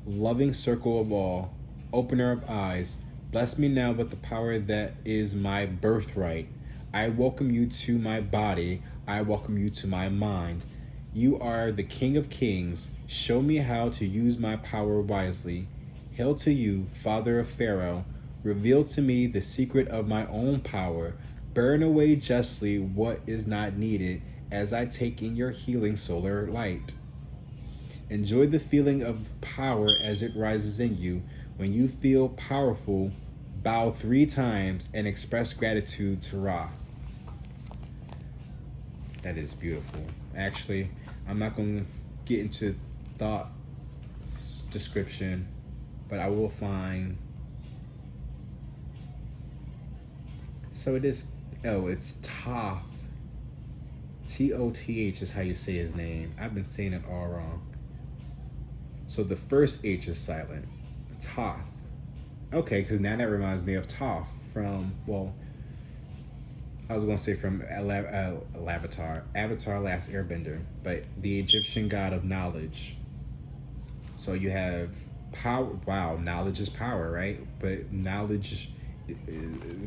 loving circle of all, opener of eyes. Bless me now with the power that is my birthright. I welcome you to my body. I welcome you to my mind. You are the King of Kings. Show me how to use my power wisely. Hail to you, Father of Pharaoh. Reveal to me the secret of my own power. Burn away justly what is not needed as I take in your healing solar light. Enjoy the feeling of power as it rises in you. When you feel powerful, bow 3 times and express gratitude to Ra. That is beautiful. Actually, I'm not going to get into thought description, but I will find. So it is. Oh, it's Toth. Toth is how you say his name. I've been saying it all wrong. So the first H is silent. Toth. Okay, because now that reminds me of Toph from, well, I was going to say from Avatar Last Airbender, but the Egyptian god of knowledge. So you have power. Wow, knowledge is power, right? But knowledge,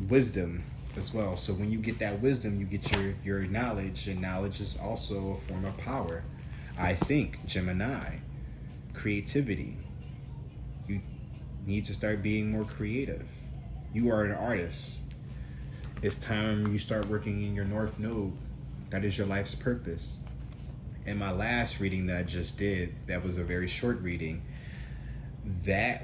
wisdom as well. So when you get that wisdom, you get your knowledge, and knowledge is also a form of power. I think Gemini, creativity. You need to start being more creative. You are an artist. It's time you start working in your North Node. That is your life's purpose. In my last reading that I just did, that was a very short reading, that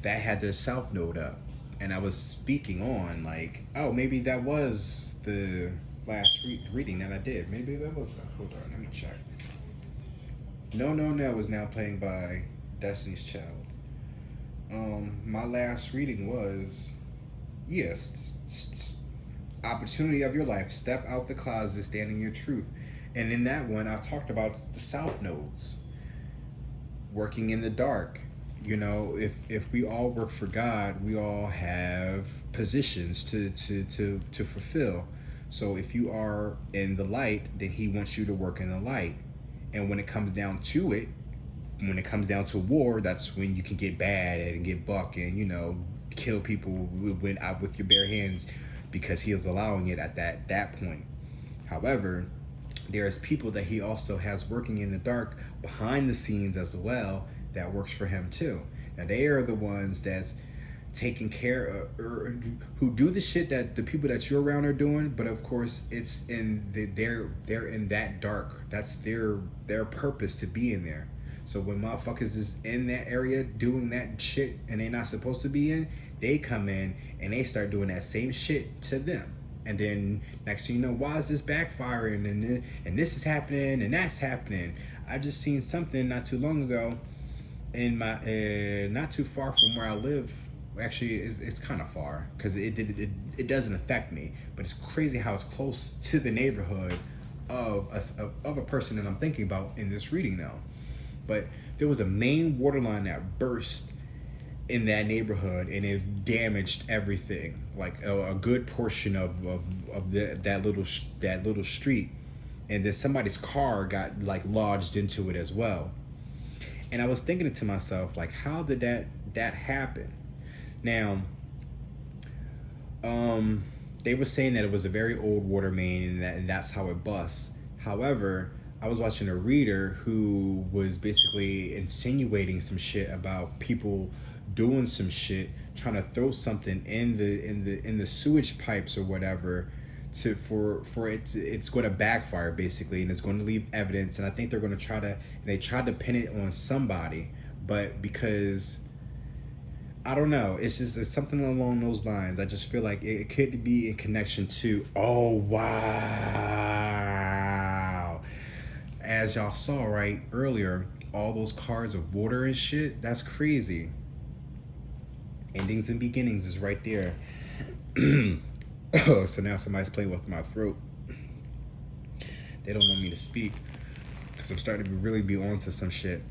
had the South Node up. And I was speaking on like, oh, maybe that was the last reading that I did. Maybe that was, hold on, let me check. No was now playing by Destiny's Child. My last reading was, yes, opportunity of your life. Step out the closet, stand in your truth. And in that one, I talked about the South Nodes, working in the dark. You know, if we all work for God, we all have positions to fulfill. So if you are in the light, then He wants you to work in the light. And when it comes down to it, when it comes down to war, that's when you can get bad and get buck and, you know, kill people with your bare hands, because He is allowing it at that point. However, there's people that He also has working in the dark behind the scenes as well that works for Him too. Now they are the ones that's taking care of, or who do the shit that the people that you're around are doing, but of course it's in they're in that dark. That's their purpose to be in there. So when motherfuckers is in that area doing that shit and they're not supposed to be in, they come in and they start doing that same shit to them. And then next thing you know, why is this backfiring and this is happening and that's happening? I just seen something not too long ago in my not too far from where I live. Actually, it's kind of far because it doesn't affect me, but it's crazy how it's close to the neighborhood of a person that I'm thinking about in this reading now. But there was a main water line that burst in that neighborhood, and it damaged everything, like a good portion of that little street. And then somebody's car got like lodged into it as well. And I was thinking to myself, like, how did that happen? Now, they were saying that it was a very old water main and that's how it busts. However, I was watching a reader who was basically insinuating some shit about people doing some shit, trying to throw something in the sewage pipes or whatever, to for it to, it's going to backfire basically, and it's going to leave evidence. And I think they're going to try to, and they tried to pin it on somebody, but because I don't know. It's something along those lines. I just feel like it could be in connection to. Oh wow! As y'all saw right earlier, all those cars of water and shit. That's crazy. Endings and beginnings is right there. Oh, so now somebody's playing with my throat. They don't want me to speak because I'm starting to really be on to some shit.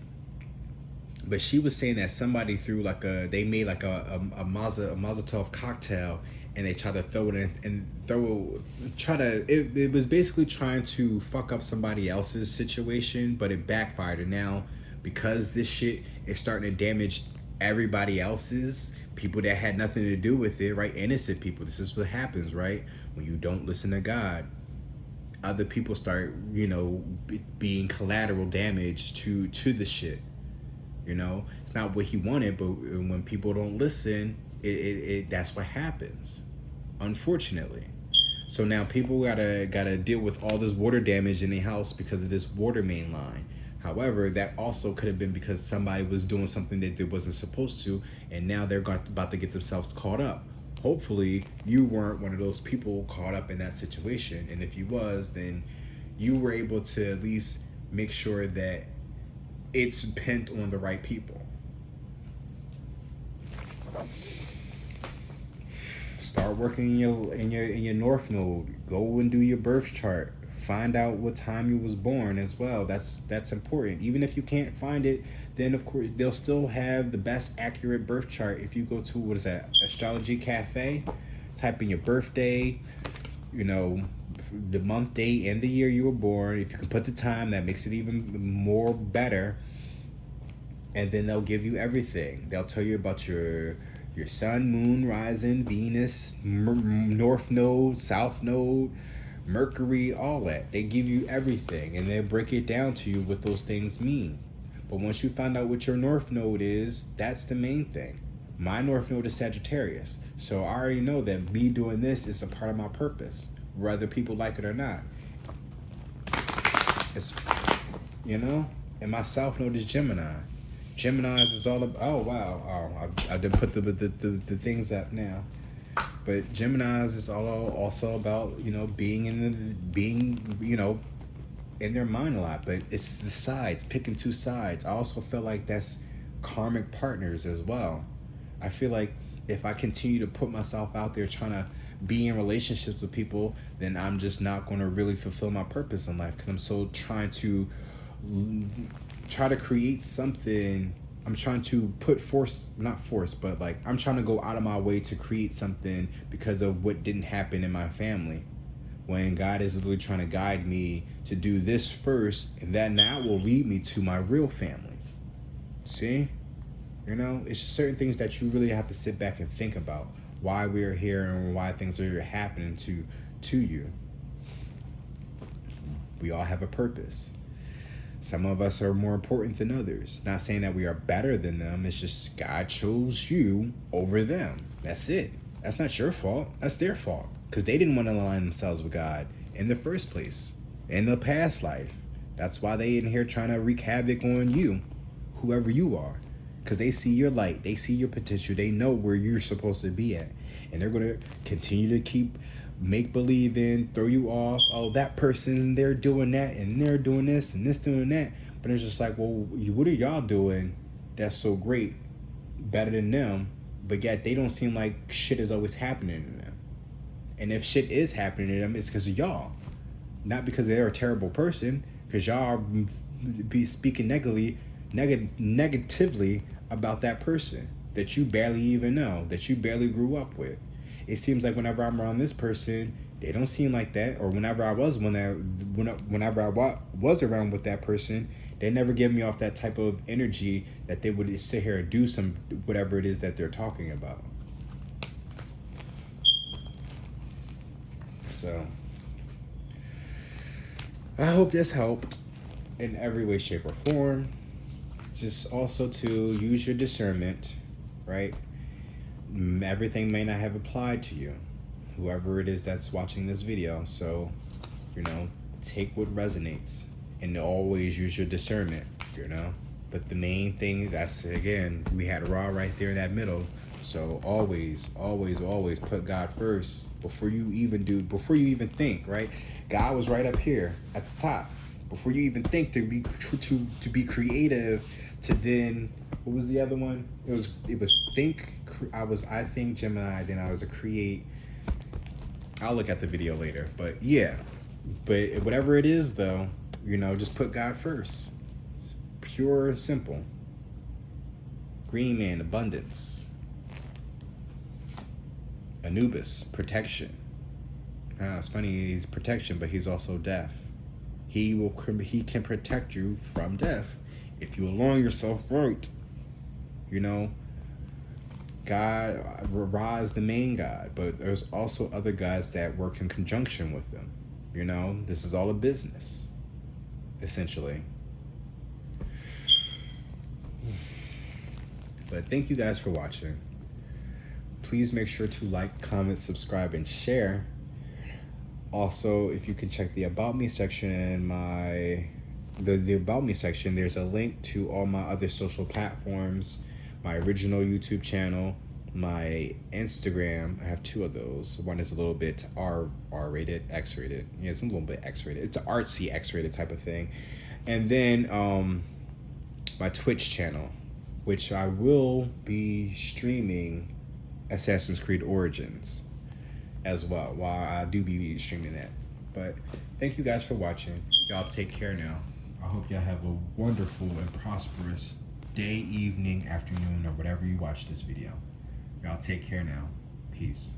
But she was saying that somebody threw like they made like a Mazatov cocktail, and they tried to throw it in and it was basically trying to fuck up somebody else's situation, but it backfired. And now because this shit is starting to damage everybody else's, people that had nothing to do with it, right? Innocent people. This is what happens, right? When you don't listen to God, other people start, being collateral damage to the shit. It's not what he wanted, but when people don't listen, it that's what happens, unfortunately. So now people gotta deal with all this water damage in their house because of this water main line. However, that also could have been because somebody was doing something that they wasn't supposed to, and now they're about to get themselves caught up. Hopefully, you weren't one of those people caught up in that situation, and if you was, then you were able to at least make sure that it's bent on the right people. Start working in your North Node. Go and do your birth chart. Find out what time you was born as well. That's important. Even if you can't find it, then of course they'll still have the best accurate birth chart. If you go to, what is that, Astrology Cafe, type in your birthday, the month, day, and the year you were born. If you can put the time, that makes it even more better. And then they'll give you everything. They'll tell you about your sun, moon, rising, Venus, North Node, South Node, Mercury, all that. They give you everything, and they'll break it down to you what those things mean. But once you find out what your North Node is, that's the main thing. My North Node is Sagittarius, so I already know that me doing this is a part of my purpose, whether people like it or not. It's, and my South Node is Gemini. Gemini's is all about, oh wow, I didn't put the things up now, but Gemini's is also about being in their mind a lot. But it's the sides, picking two sides. I also feel like that's karmic partners as well. I feel like if I continue to put myself out there trying to be in relationships with people, then I'm just not going to really fulfill my purpose in life, because I'm so trying to create something. I'm trying to I'm trying to go out of my way to create something because of what didn't happen in my family, when God is literally trying to guide me to do this first, and that now will lead me to my real family. See? It's just certain things that you really have to sit back and think about, why we're here and why things are happening to you. We all have a purpose. Some of us are more important than others. Not saying that we are better than them. It's just God chose you over them. That's it. That's not your fault. That's their fault. Because they didn't want to align themselves with God in the first place, in the past life. That's why they in here trying to wreak havoc on you, whoever you are. Because they see your light. They see your potential. They know where you're supposed to be at. And they're going to continue to keep make believe in, throw you off. Oh, that person, they're doing that, and they're doing this, and this doing that. But it's just like, well, what are y'all doing that's so great, better than them? But yet they don't seem like shit is always happening to them. And if shit is happening to them, it's because of y'all, not because they're a terrible person. Because y'all be speaking negatively about that person that you barely even know, that you barely grew up with. It seems like whenever I'm around this person, they don't seem like that. Or whenever I was around with that person, they never give me off that type of energy that they would sit here and do some whatever it is that they're talking about. So I hope this helped. in every way, shape, or form. Just also to use your discernment, right? Everything may not have applied to you, whoever it is that's watching this video. So, take what resonates and always use your discernment, But the main thing, that's, again, we had Raw right there in that middle. So always, always, always put God first before you even think, right? God was right up here at the top. Before you even think to be creative, to then, what was the other one? It was think. I think Gemini. Then I was a create. I'll look at the video later. But yeah, but whatever it is though, just put God first. Pure and simple. Green Man, abundance. Anubis, protection. It's funny, he's protection, but he's also death. He can protect you from death if you align yourself right. God, Ra is the main god, but there's also other gods that work in conjunction with them. This is all a business, essentially. But thank you guys for watching. Please make sure to like, comment, subscribe, and share. Also, if you can check the About Me section in the About Me section, there's a link to all my other social platforms, my original YouTube channel, my Instagram. I have 2 of those. One is a little bit R-rated, X-rated. Yeah, it's a little bit X-rated. It's an artsy X-rated type of thing. And then my Twitch channel, which I will be streaming Assassin's Creed Origins as well, while I do be streaming that. But thank you guys for watching. Y'all take care now. I hope y'all have a wonderful and prosperous day, evening, afternoon, or whatever you watch this video. Y'all take care now. Peace.